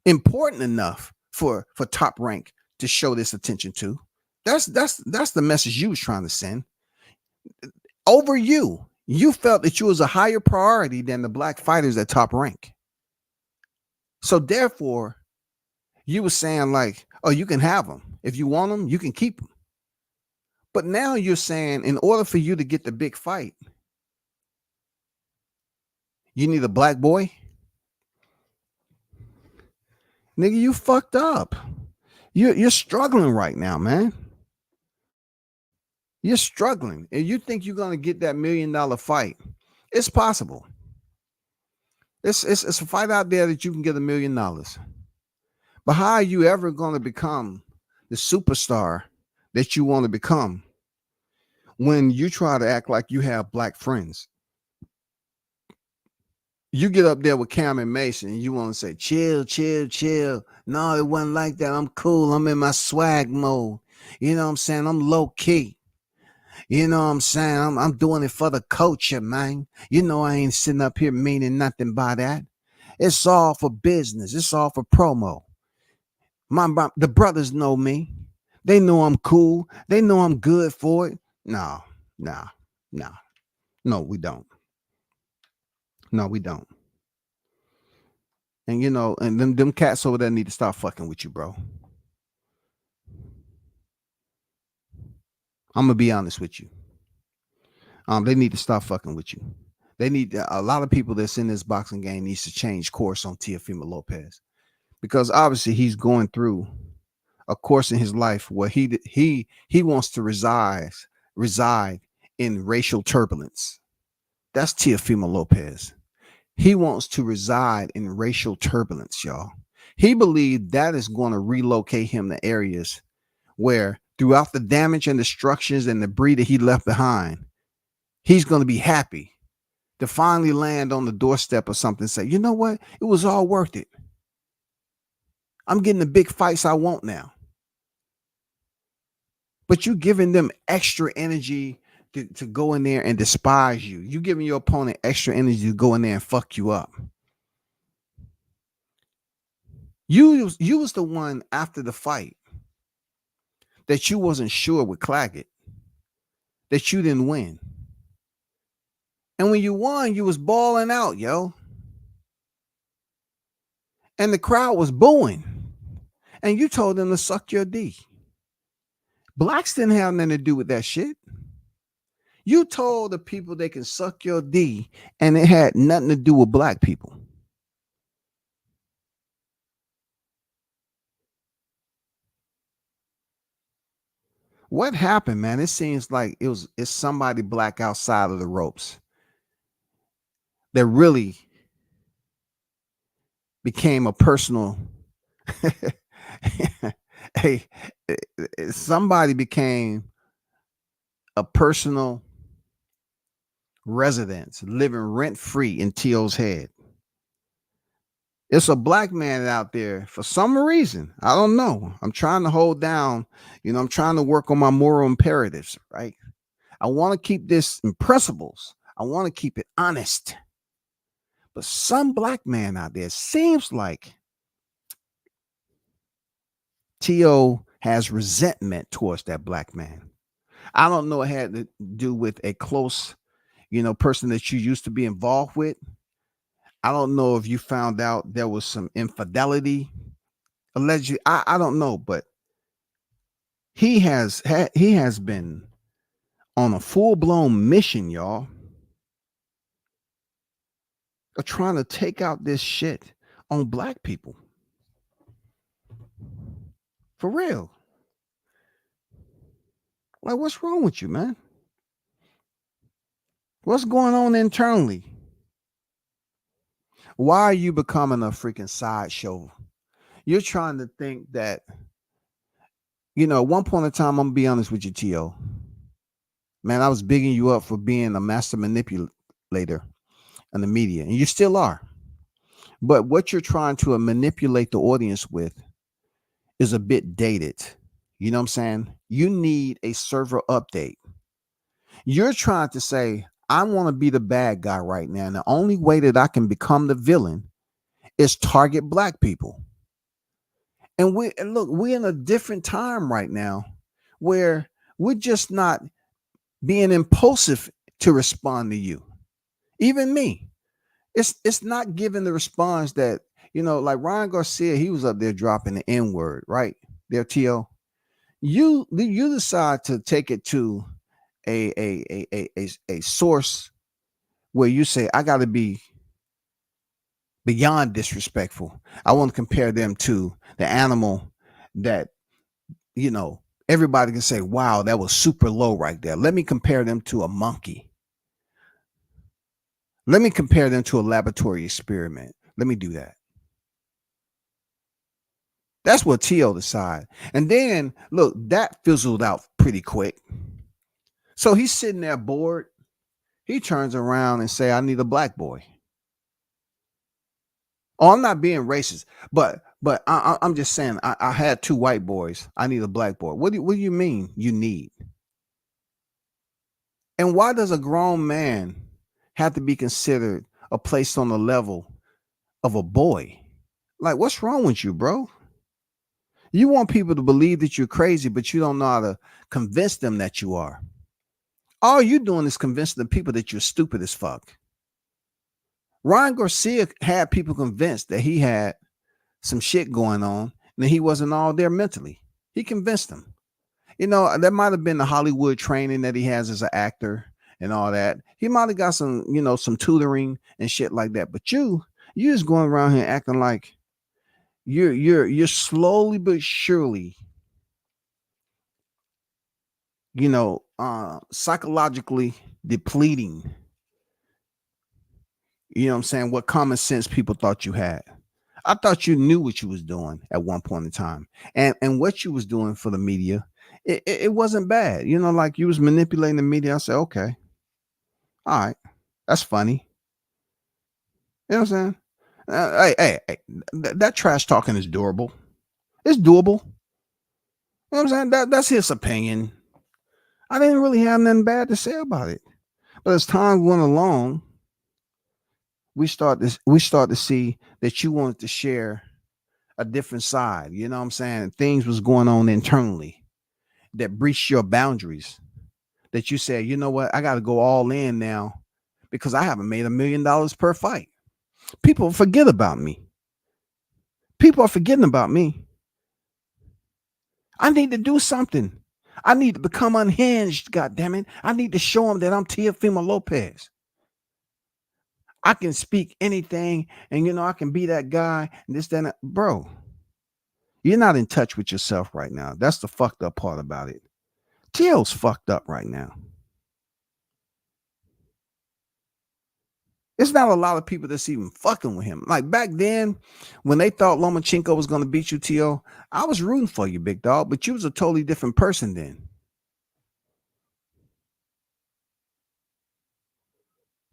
important enough for Top Rank to show this attention to. That's the message you was trying to send. Over you felt that you was a higher priority than the black fighters at Top Rank. So therefore, you were saying like, oh, you can have them. If you want them, you can keep them. But now you're saying in order for you to get the big fight, you need a black boy? Nigga, you fucked up. You're struggling right now, man. You're struggling. And you think you're going to get that $1 million fight. It's possible. It's a fight out there that you can get $1 million. But how are you ever going to become the superstar that you want to become when you try to act like you have black friends? You get up there with Cam and Mason and you want to say, chill. No, it wasn't like that. I'm cool. I'm in my swag mode. You know what I'm saying? I'm low key. You know what I'm saying? I'm doing it for the culture, man. You know I ain't sitting up here meaning nothing by that. It's all for business. It's all for promo. The brothers know me. They know I'm cool. They know I'm good for it. No, we don't. No, we don't. And and them cats over there need to start fucking with you, bro. I'm gonna be honest with you. They need to stop fucking with you. They need a lot of people that's in this boxing game needs to change course on Teofimo Lopez, because obviously he's going through a course in his life where he wants to reside in racial turbulence. That's Teofimo Lopez. He wants to reside in racial turbulence, y'all. He believed that is going to relocate him to areas where, throughout the damage and destructions and debris that he left behind, he's going to be happy to finally land on the doorstep of something and say, you know what? It was all worth it. I'm getting the big fights I want now. But you giving them extra energy to go in there and despise you. You giving your opponent extra energy to go in there and fuck you up. You was the one after the fight that you wasn't sure with Claggett, that you didn't win. And when you won, you was balling out, yo. And the crowd was booing. And you told them to suck your D. Blacks didn't have nothing to do with that shit. You told the people they can suck your D, and it had nothing to do with black people. What happened, man? It seems like it's somebody black outside of the ropes that really became a personal hey, somebody became a personal residence, living rent-free in T.O.'s head. It's a black man out there for some reason. I don't know. I'm trying to hold down, I'm trying to work on my moral imperatives, right? I want to keep this in principles. I want to keep it honest. But some black man out there seems like T.O. has resentment towards that black man. I don't know. It had to do with a close, person that you used to be involved with. I don't know if you found out there was some infidelity allegedly. I don't know, but he has been on a full-blown mission, y'all, of trying to take out this shit on black people. For real. Like, what's wrong with you, man? What's going on internally? Why are you becoming a freaking sideshow? You're trying to think that, at one point in time, I'm gonna be honest with you, T.O. Man, I was bigging you up for being a master manipulator in the media, and you still are. But what you're trying to manipulate the audience with is a bit dated. You know what I'm saying? You need a server update. You're trying to say, I want to be the bad guy right now. And the only way that I can become the villain is target black people. And we're in a different time right now where we're just not being impulsive to respond to you. Even me. It's not giving the response that, like Ryan Garcia, he was up there dropping the N-word, right? There, T.O. You decide to take it to a source where you say, I got to be beyond disrespectful. I want to compare them to the animal that, everybody can say, wow, that was super low right there. Let me compare them to a monkey. Let me compare them to a laboratory experiment. Let me do that. That's what T.O. decided. And then, look, that fizzled out pretty quick. So he's sitting there bored. He turns around and say, I need a black boy. Oh, I'm not being racist, but I'm just saying I had two white boys. I need a black boy. What do you mean you need? And why does a grown man have to be considered or placed on the level of a boy? Like, what's wrong with you, bro? You want people to believe that you're crazy, but you don't know how to convince them that you are. All you're doing is convincing the people that you're stupid as fuck. Ryan Garcia had people convinced that he had some shit going on and that he wasn't all there mentally. He convinced them. You know, that might have been the Hollywood training that he has as an actor and all that. He might have got some, you know, some tutoring and shit like that. But you just going around here acting like you're slowly but surely, you know, psychologically depleting, you know what I'm saying, what common sense people thought you had. I thought you knew what you was doing at one point in time. And what you was doing for the media, it wasn't bad. You know, like you was manipulating the media. I said, okay, all right, that's funny. You know what I'm saying? Hey, that trash talking is durable. It's doable. You know what I'm saying? That's his opinion. I didn't really have nothing bad to say about it. But as time went along, we start to see that you wanted to share a different side. You know what I'm saying? Things was going on internally that breached your boundaries. That you said, you know what, I got to go all in now because I haven't made $1 million per fight. People forget about me. People are forgetting about me. I need to do something. I need to become unhinged, God damn it. I need to show them that I'm Teofimo Lopez. I can speak anything, and you know, I can be that guy and this, that, and that. Bro, you're not in touch with yourself right now. That's the fucked up part about it. Teo's fucked up right now. It's not a lot of people that's even fucking with him. Like back then, when they thought Lomachenko was going to beat you, Teo, I was rooting for you, big dog, but you was a totally different person then.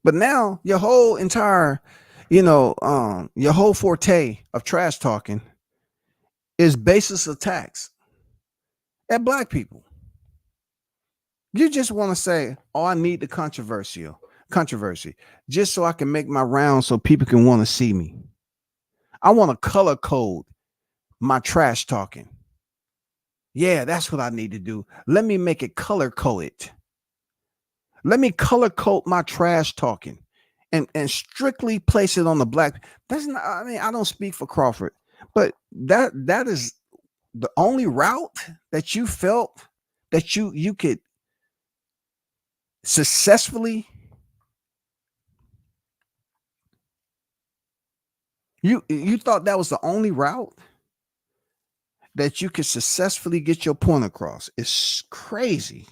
But now your whole entire, you know, your whole forte of trash talking is baseless attacks at black people. You just want to say, oh, I need the controversy just so I can make my rounds so people can want to see me. I want to color code my trash talking. Yeah, that's what I need to do. Let me make it color coded. Let me color code my trash talking and strictly place it on the black. That's not, I mean, I don't speak for Crawford, but that is the only route that you felt that you could successfully you thought that was the only route that you could successfully get your point across. It's crazy.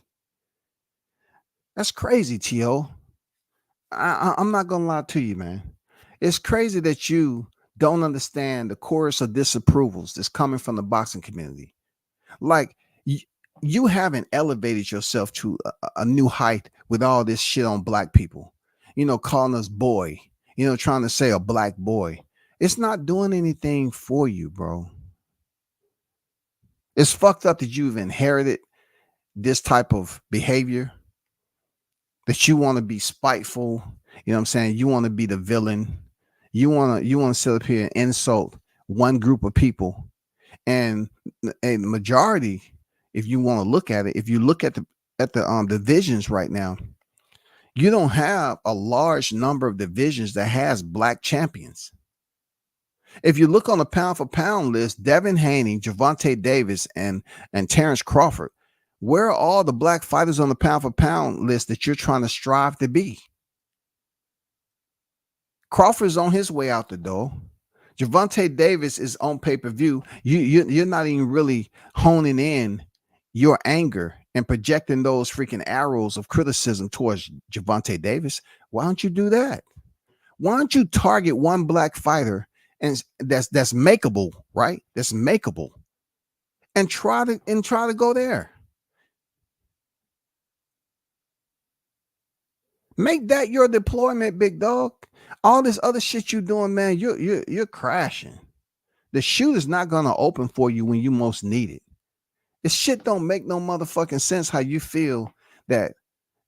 That's crazy, Tio. I'm not gonna lie to you, man. It's crazy that you don't understand the chorus of disapprovals that's coming from the boxing community. Like you haven't elevated yourself to a new height with all this shit on black people. You know, calling us boy. You know, trying to say a black boy. It's not doing anything for you, bro. It's fucked up that you've inherited this type of behavior, that you want to be spiteful. You know what I'm saying? You want to be the villain. You want to sit up here and insult one group of people. And a majority, if you want to look at it, if you look at the divisions right now, you don't have a large number of divisions that has black champions. If you look on the pound for pound list, Devin Haney, Gervonta Davis, and Terrence Crawford, where are all the black fighters on the pound for pound list that you're trying to strive to be? Crawford's on his way out the door. Gervonta Davis is on pay-per-view. You're not even really honing in your anger and projecting those freaking arrows of criticism towards Gervonta Davis. Why don't you do that? Why don't you target one black fighter and that's makeable, right? That's makeable, and try to go there. Make that your deployment, big dog. All this other shit you doing, man, you're crashing. The shoe is not gonna open for you when you most need it. This shit don't make no motherfucking sense how you feel that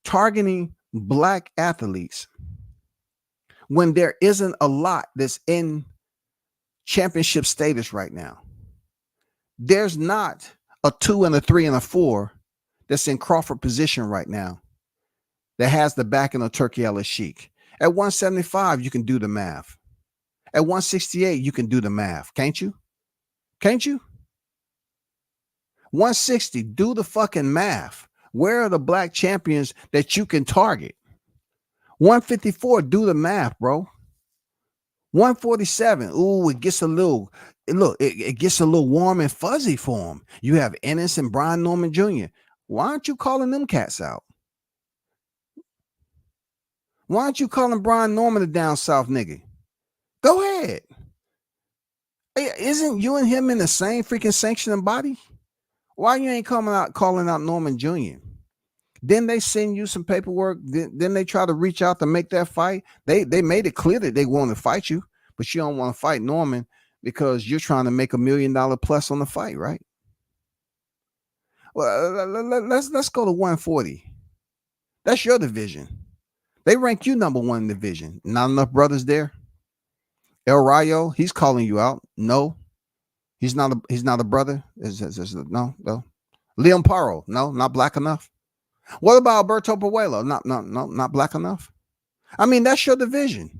targeting black athletes when there isn't a lot that's in championship status right now. There's not a 2 and a 3 and a 4 that's in Crawford position right now that has the backing of Turkey Al-Sheikh. At 175, you can do the math. At 168, you can do the math. Can't you? Can't you? 160, do the fucking math. Where are the black champions that you can target? 154, do the math, bro. 147, ooh, it gets a little, it gets a little warm and fuzzy for him. You have Ennis and Brian Norman Jr. Why aren't you calling them cats out? Why aren't you calling Brian Norman a down south nigga? Go ahead. Isn't you and him in the same freaking sanctioning body? Why you ain't calling out Norman Jr.? Then they send you some paperwork. Then they try to reach out to make that fight. They made it clear that they want to fight you, but you don't want to fight Norman because you're trying to make $1 million plus on the fight, right? Well, let's go to 140. That's your division. They rank you number one in the division. Not enough brothers there. El Rayo, he's calling you out. No, he's not a brother. No. Liam Paro, no, not black enough. What about Alberto Puello? Not black enough. I mean, that's your division.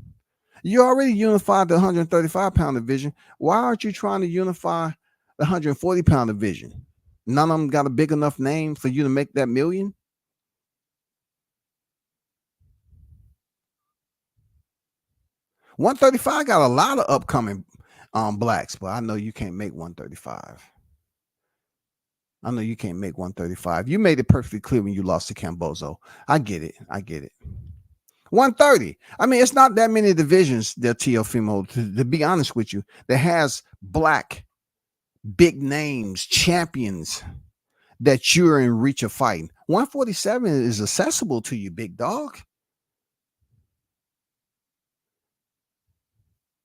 You already unified the 135-pound division. Why aren't you trying to unify the 140-pound division? None of them got a big enough name for you to make that million. $135 got a lot of upcoming blacks, but I know you can't make 135. I know you can't make 135. You made it perfectly clear when you lost to Cambozo. I get it. 130. I mean, it's not that many divisions there, Teofimo, to be honest with you, that has black big names, champions that you're in reach of fighting. 147 is accessible to you, big dog.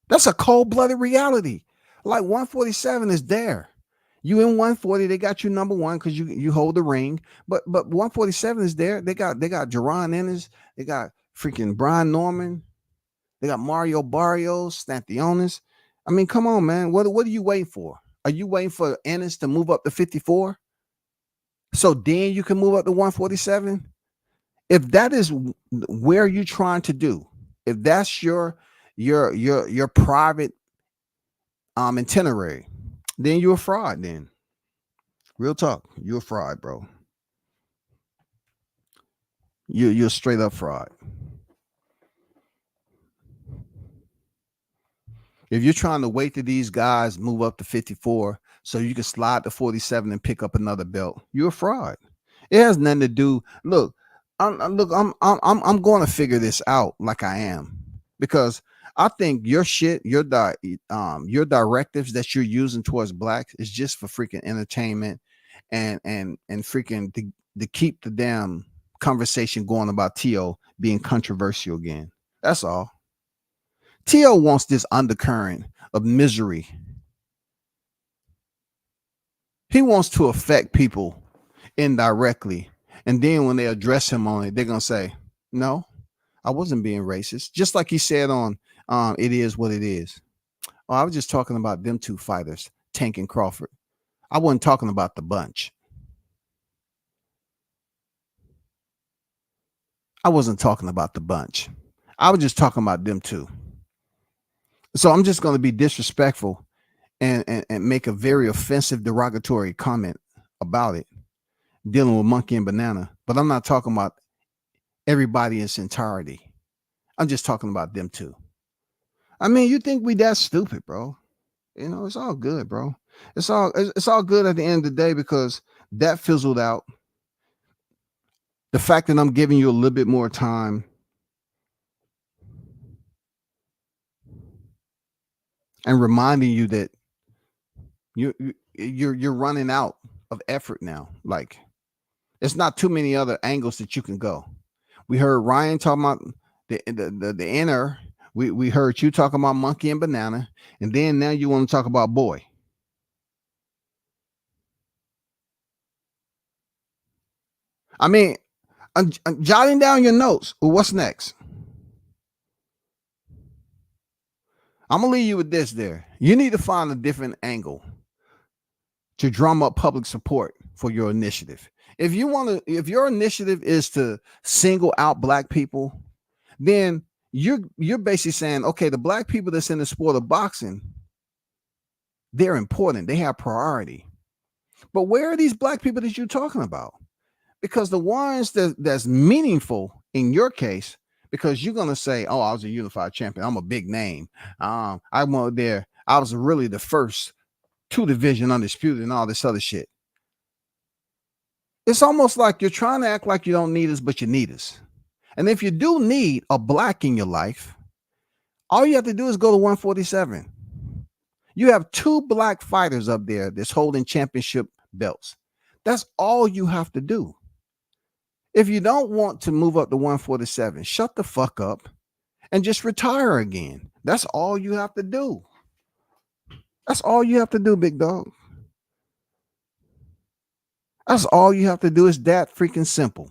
That's a cold-blooded reality. Like 147 is there. You in 140, they got you number one because you hold the ring. But 147 is there. They got Jerron Ennis, they got freaking Brian Norman, they got Mario Barrios, Stanthionis. I mean, come on, man. What are you waiting for? Are you waiting for Ennis to move up to 54? So then you can move up to 147? If that is where you're trying to do, if that's your private itinerary, then you're a fraud. Then real talk, you're a fraud, bro. You're a straight up fraud. If you're trying to wait till these guys move up to 54 so you can slide to 47 and pick up another belt, you're a fraud. It has nothing to do. Look, I'm going to figure this out like I am, because I think your shit, your directives that you're using towards blacks is just for freaking entertainment and freaking to keep the damn conversation going about Teo being controversial again. That's all. Teo wants this undercurrent of misery. He wants to affect people indirectly. And then when they address him on it, they're going to say, no, I wasn't being racist. Just like he said on It Is What It Is. Oh, I was just talking about them two fighters, Tank and Crawford. I wasn't talking about the bunch. I wasn't talking about the bunch. I was just talking about them two. So I'm just going to be disrespectful and make a very offensive, derogatory comment about it, dealing with Monkey and Banana. But I'm not talking about everybody in its entirety. I'm just talking about them two. I mean, you think we that stupid, bro? You know, it's all good, bro. It's all good at the end of the day, because that fizzled out. The fact that I'm giving you a little bit more time and reminding you that you're running out of effort now. Like, it's not too many other angles that you can go. We heard Ryan talking about the inner. We heard you talking about Monkey and Banana, and then now you want to talk about Boy. I mean, I'm jotting down your notes. Well, what's next? I'm gonna leave you with this there. You need to find a different angle to drum up public support for your initiative. If your initiative is to single out black people, then you're basically saying, okay, the black people that's in the sport of boxing, they're important. They have priority. But where are these black people that you're talking about? Because the ones that's meaningful in your case, because you're gonna say, "Oh, I was a unified champion. I'm a big name. I went there. I was really the first 2 division undisputed and all this other shit." It's almost like you're trying to act like you don't need us, but you need us. And if you do need a black in your life, all you have to do is go to 147. You have 2 black fighters up there that's holding championship belts. That's all you have to do. If you don't want to move up to 147, shut the fuck up and just retire again. That's all you have to do. That's all you have to do, big dog. That's all you have to do. Is that freaking simple.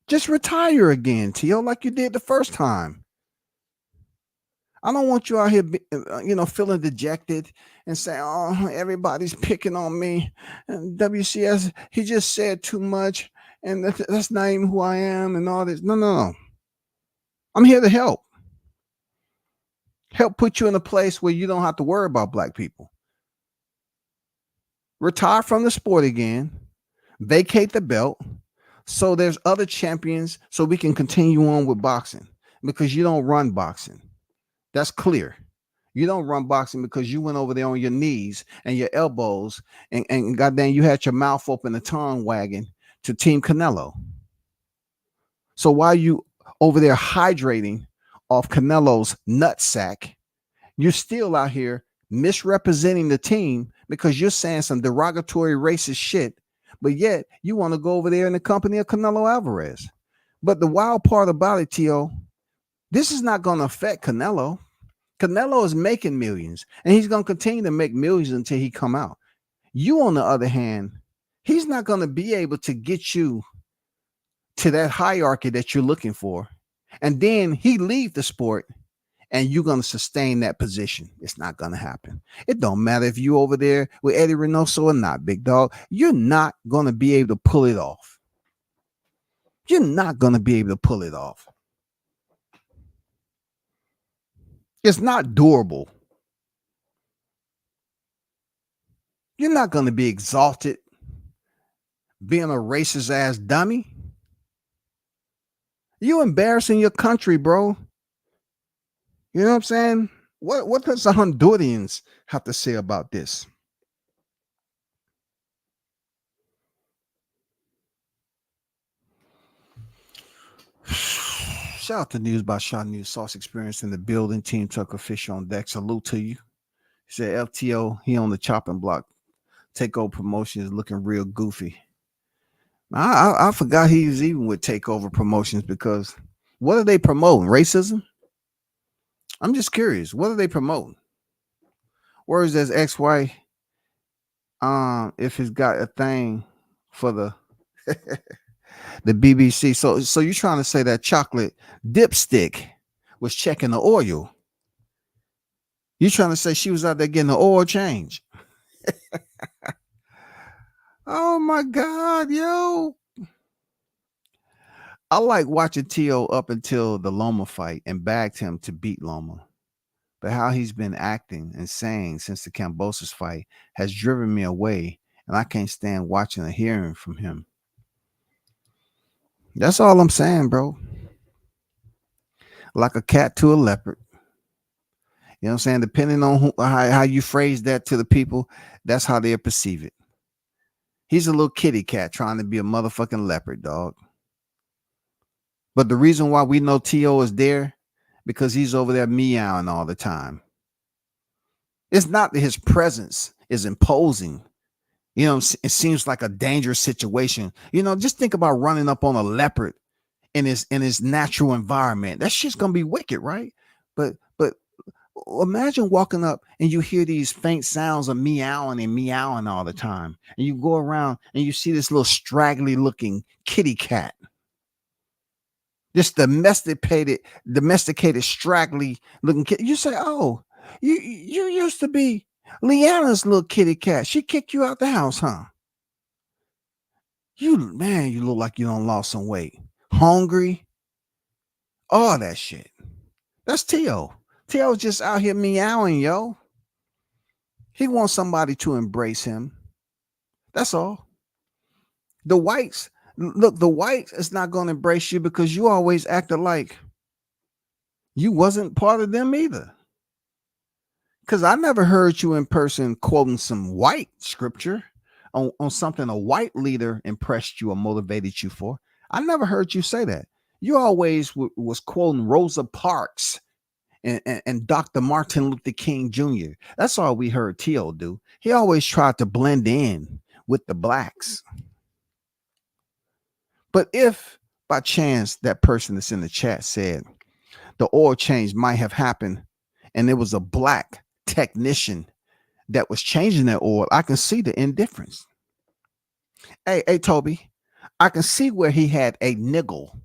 Just retire again, Tio, like you did the first time. I don't want you out here, feeling dejected and saying, "Oh, everybody's picking on me. And WCS, he just said too much. And that's not even who I am and all this." No. I'm here to help. Help put you in a place where you don't have to worry about black people. Retire from the sport again. Vacate the belt. So there's other champions so we can continue on with boxing, because you don't run boxing. That's clear. You don't run boxing because you went over there on your knees and your elbows and goddamn, you had your mouth open, the tongue wagging to Team Canelo. So while you over there hydrating off Canelo's nutsack, you're still out here misrepresenting the team because you're saying some derogatory racist shit, but yet you want to go over there in the company of Canelo Alvarez. But the wild part about it, Tio, this is not going to affect Canelo. Canelo is making millions, and he's going to continue to make millions until he come out. You, on the other hand, he's not going to be able to get you to that hierarchy that you're looking for. And then he leave the sport, and you're going to sustain that position. It's not going to happen. It don't matter if you over there with Eddie Reynoso or not, big dog. You're not going to be able to pull it off. You're not going to be able to pull it off. It's not durable. You're not going to be exalted being a racist ass dummy. You embarrassing your country, bro. You know what I'm saying? What does the Hondurans have to say about this? Shout out to News by Shot News Sauce Experience in the building. Team Tucker Fisher on deck. Salute to you. He said FTO, he on the chopping block. Takeover Promotions looking real goofy. I forgot he was even with Takeover Promotions, because what are they promoting? Racism? I'm just curious. What are they promoting? Where is this ex-wife? If he's got a thing for the the BBC. So you're trying to say that chocolate dipstick was checking the oil? You trying to say she was out there getting the oil change? Oh my God, yo. I like watching Tio up until the Loma fight and bagged him to beat Loma. But how he's been acting and saying since the Kambosos fight has driven me away, and I can't stand watching or hearing from him. That's all I'm saying, bro. Like a cat to a leopard. You know what I'm saying? Depending on how you phrase that to the people, that's how they perceive it. He's a little kitty cat trying to be a motherfucking leopard, dog. But the reason why we know T.O. is there, because he's over there meowing all the time. It's not that his presence is imposing. You know, it seems like a dangerous situation. You know, just think about running up on a leopard in his natural environment. That shit's gonna be wicked, right? But imagine walking up and you hear these faint sounds of meowing all the time, and you go around and you see this little straggly looking kitty cat, this domesticated straggly looking kid. You say, "Oh, you used to be Leanna's little kitty cat. She kicked you out the house, huh? You look like you done lost some weight, hungry, all that shit." That's T.O. T.O.'s just out here meowing, yo. He wants somebody to embrace him. That's all. The whites, look, the whites is not going to embrace you because you always acted like you wasn't part of them either. Because I never heard you in person quoting some white scripture on something a white leader impressed you or motivated you for. I never heard you say that. You always was quoting Rosa Parks and Dr. Martin Luther King Jr. That's all we heard Teo do. He always tried to blend in with the blacks. But if by chance that person that's in the chat said the oil change might have happened and it was a black technician that was changing that oil, I can see the indifference. Hey, Toby, I can see where he had a niggle.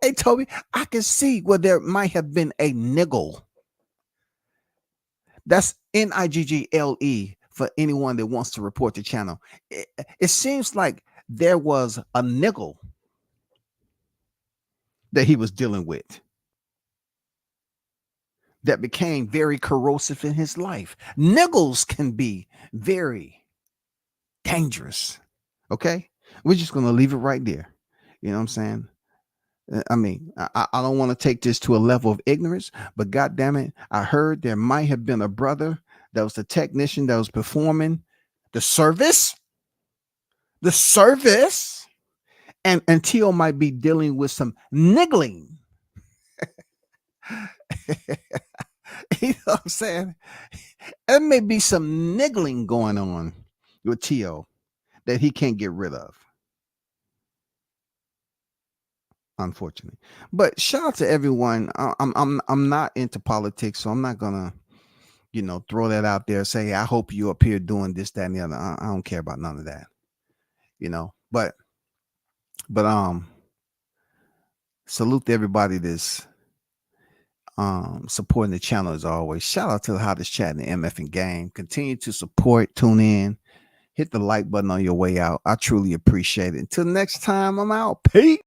Hey, Toby, I can see where there might have been a niggle. That's Niggle for anyone that wants to report the channel. It seems like there was a niggle that he was dealing with that became very corrosive in his life. Niggles can be very dangerous. Okay, we're just gonna leave it right there. You know what I'm saying? I mean, I don't want to take this to a level of ignorance, but God damn it, I heard there might have been a brother that was the technician that was performing the service, and Teo might be dealing with some niggling. You know what I'm saying? There may be some niggling going on with Teo that he can't get rid of. Unfortunately, but shout out to everyone. I'm not into politics, so I'm not gonna, throw that out there. Say I hope you up here doing this, that, and the other. I don't care about none of that, But salute to everybody that's supporting the channel as always. Shout out to the hottest chat in the MF and game. Continue to support, tune in, hit the like button on your way out. I truly appreciate it. Until next time, I'm out. Peace.